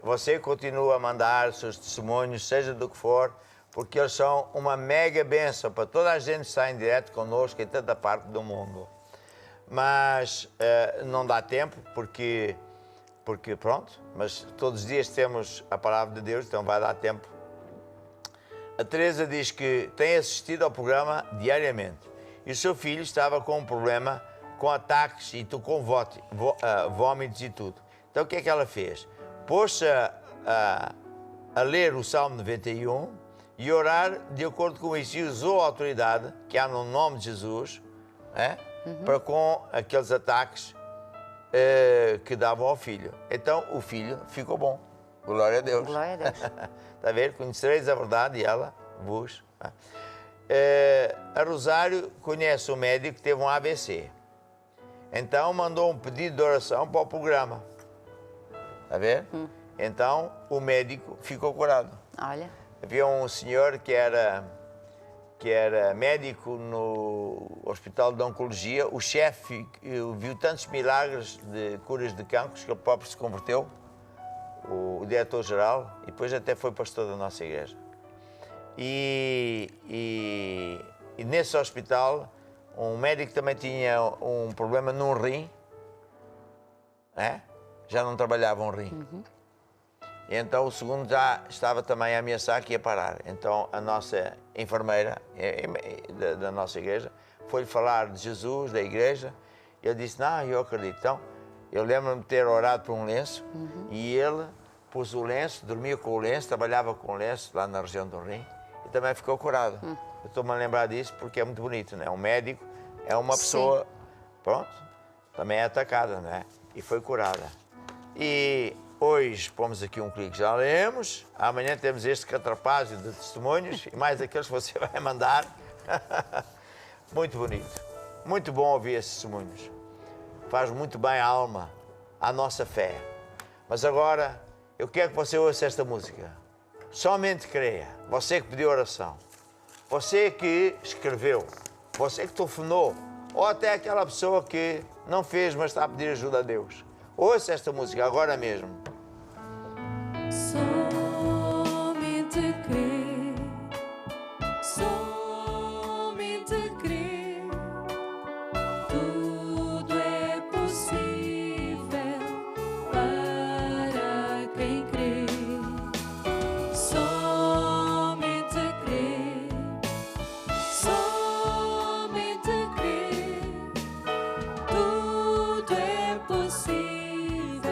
Você continua a mandar seus testemunhos, seja do que for, porque eles são uma mega bênção para toda a gente que está em direto connosco em tanta parte do mundo. Mas não dá tempo, porque pronto, mas todos os dias temos a palavra de Deus, então vai dar tempo. A Teresa diz que tem assistido ao programa diariamente e o seu filho estava com um problema com ataques e com vômitos e tudo. Então o que é que ela fez? Pôs-se a ler o Salmo 91 e orar de acordo com isso, e usou a autoridade que há no nome de Jesus, para com aqueles ataques que davam ao filho. Então o filho ficou bom. Glória a Deus. Glória a Deus. Está a ver? Conhecereis a verdade e ela vos... A Rosário conhece um médico que teve um AVC. Então mandou um pedido de oração para o programa. Está a ver? Então o médico ficou curado. Olha. Havia um senhor que era médico no Hospital de Oncologia. O chefe viu tantos milagres de curas de cancros que ele próprio se converteu, o diretor-geral, e depois até foi pastor da nossa igreja. E nesse hospital, um médico também tinha um problema num rim, já não trabalhava um rim. E então o segundo já estava também a ameaçar que ia parar. Então a nossa enfermeira da nossa igreja foi-lhe falar de Jesus, da igreja, e ele disse, não, eu acredito. Então, eu lembro-me de ter orado por um lenço, e ele pôs o lenço, dormia com o lenço, trabalhava com o lenço lá na região do rim, e também ficou curado. Eu estou-me a lembrar disso porque é muito bonito, não é? Um médico é uma pessoa, pronto, também é atacada, não é? E foi curada. E hoje pomos aqui um clique, já lemos, amanhã temos este catrapázio de testemunhos, e mais aqueles que você vai mandar. Muito bonito, muito bom ouvir esses testemunhos. Faz muito bem à alma, à nossa fé. Mas agora, eu quero que você ouça esta música. Somente creia. Você que pediu oração. Você que escreveu. Você que telefonou. Ou até aquela pessoa que não fez, mas está a pedir ajuda a Deus. Ouça esta música agora mesmo. Somente crer. Somente crer. Tudo é possível para quem crê. Somente crer. Somente crer. Tudo é possível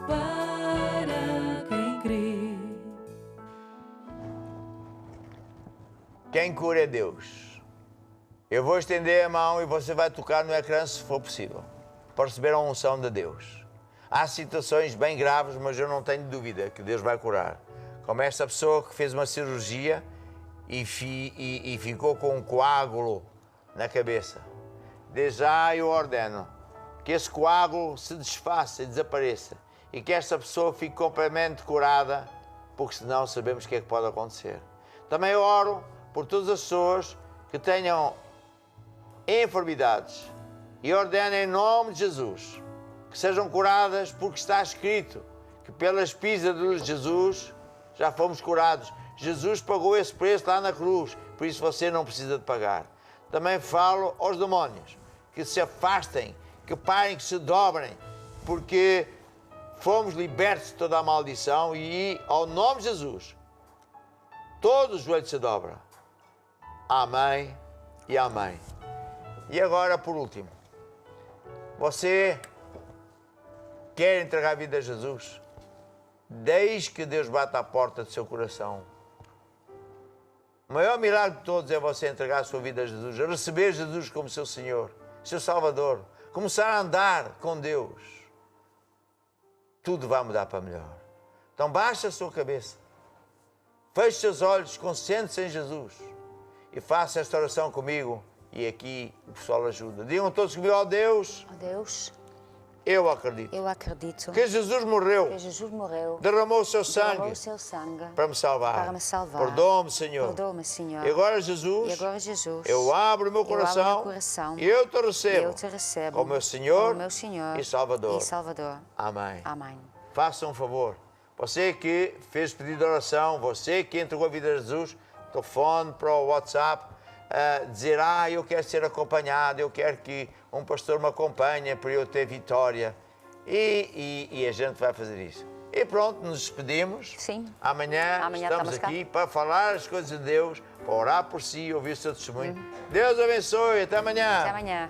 para quem crê. Quem cura é Deus. Eu vou estender a mão e você vai tocar no ecrã se for possível, para receber a unção de Deus. Há situações bem graves, mas eu não tenho dúvida que Deus vai curar. Como esta pessoa que fez uma cirurgia e ficou com um coágulo na cabeça. Desde já eu ordeno que esse coágulo se desfaça e desapareça e que esta pessoa fique completamente curada, porque senão sabemos o que é que pode acontecer. Também oro por todas as pessoas que tenham enfermidades e ordeno em nome de Jesus que sejam curadas, porque está escrito que pelas pisaduras de Jesus já fomos curados. Jesus pagou esse preço lá na cruz, por isso você não precisa de pagar. Também falo aos demónios que se afastem, que parem, que se dobrem, porque fomos libertos de toda a maldição e ao nome de Jesus todo o joelho se dobra. Amém e amém. E agora, por último, você quer entregar a vida a Jesus? Deixe que Deus bata à porta do seu coração. O maior milagre de todos é você entregar a sua vida a Jesus, receber Jesus como seu Senhor, seu Salvador, começar a andar com Deus. Tudo vai mudar para melhor. Então baixe a sua cabeça, feche seus olhos, concentre-se em Jesus e faça esta oração comigo. E aqui o pessoal ajuda. Digam todos comigo, ó Deus. Ó Deus. Eu acredito. Eu acredito. Que Jesus morreu. Que Jesus morreu. Derramou o seu sangue. Derramou o seu sangue. Para me salvar. Para me salvar. Perdoa-me, Senhor. Perdoa-me, Senhor. E agora, Jesus. E agora, Jesus. Eu abro o meu coração. Eu abro o meu coração. E eu te recebo. Eu te recebo. Como meu Senhor. Como meu Senhor. E Salvador. E Salvador. Amém. Amém. Faça um favor. Você que fez pedido de oração, você que entregou a vida a Jesus, telefone para o WhatsApp, dizer, eu quero ser acompanhado, eu quero que um pastor me acompanhe para eu ter vitória. E a gente vai fazer isso. E pronto, nos despedimos. Sim. Amanhã estamos aqui para falar as coisas de Deus, para orar por si, ouvir o seu testemunho. Deus abençoe. Até amanhã. Até amanhã.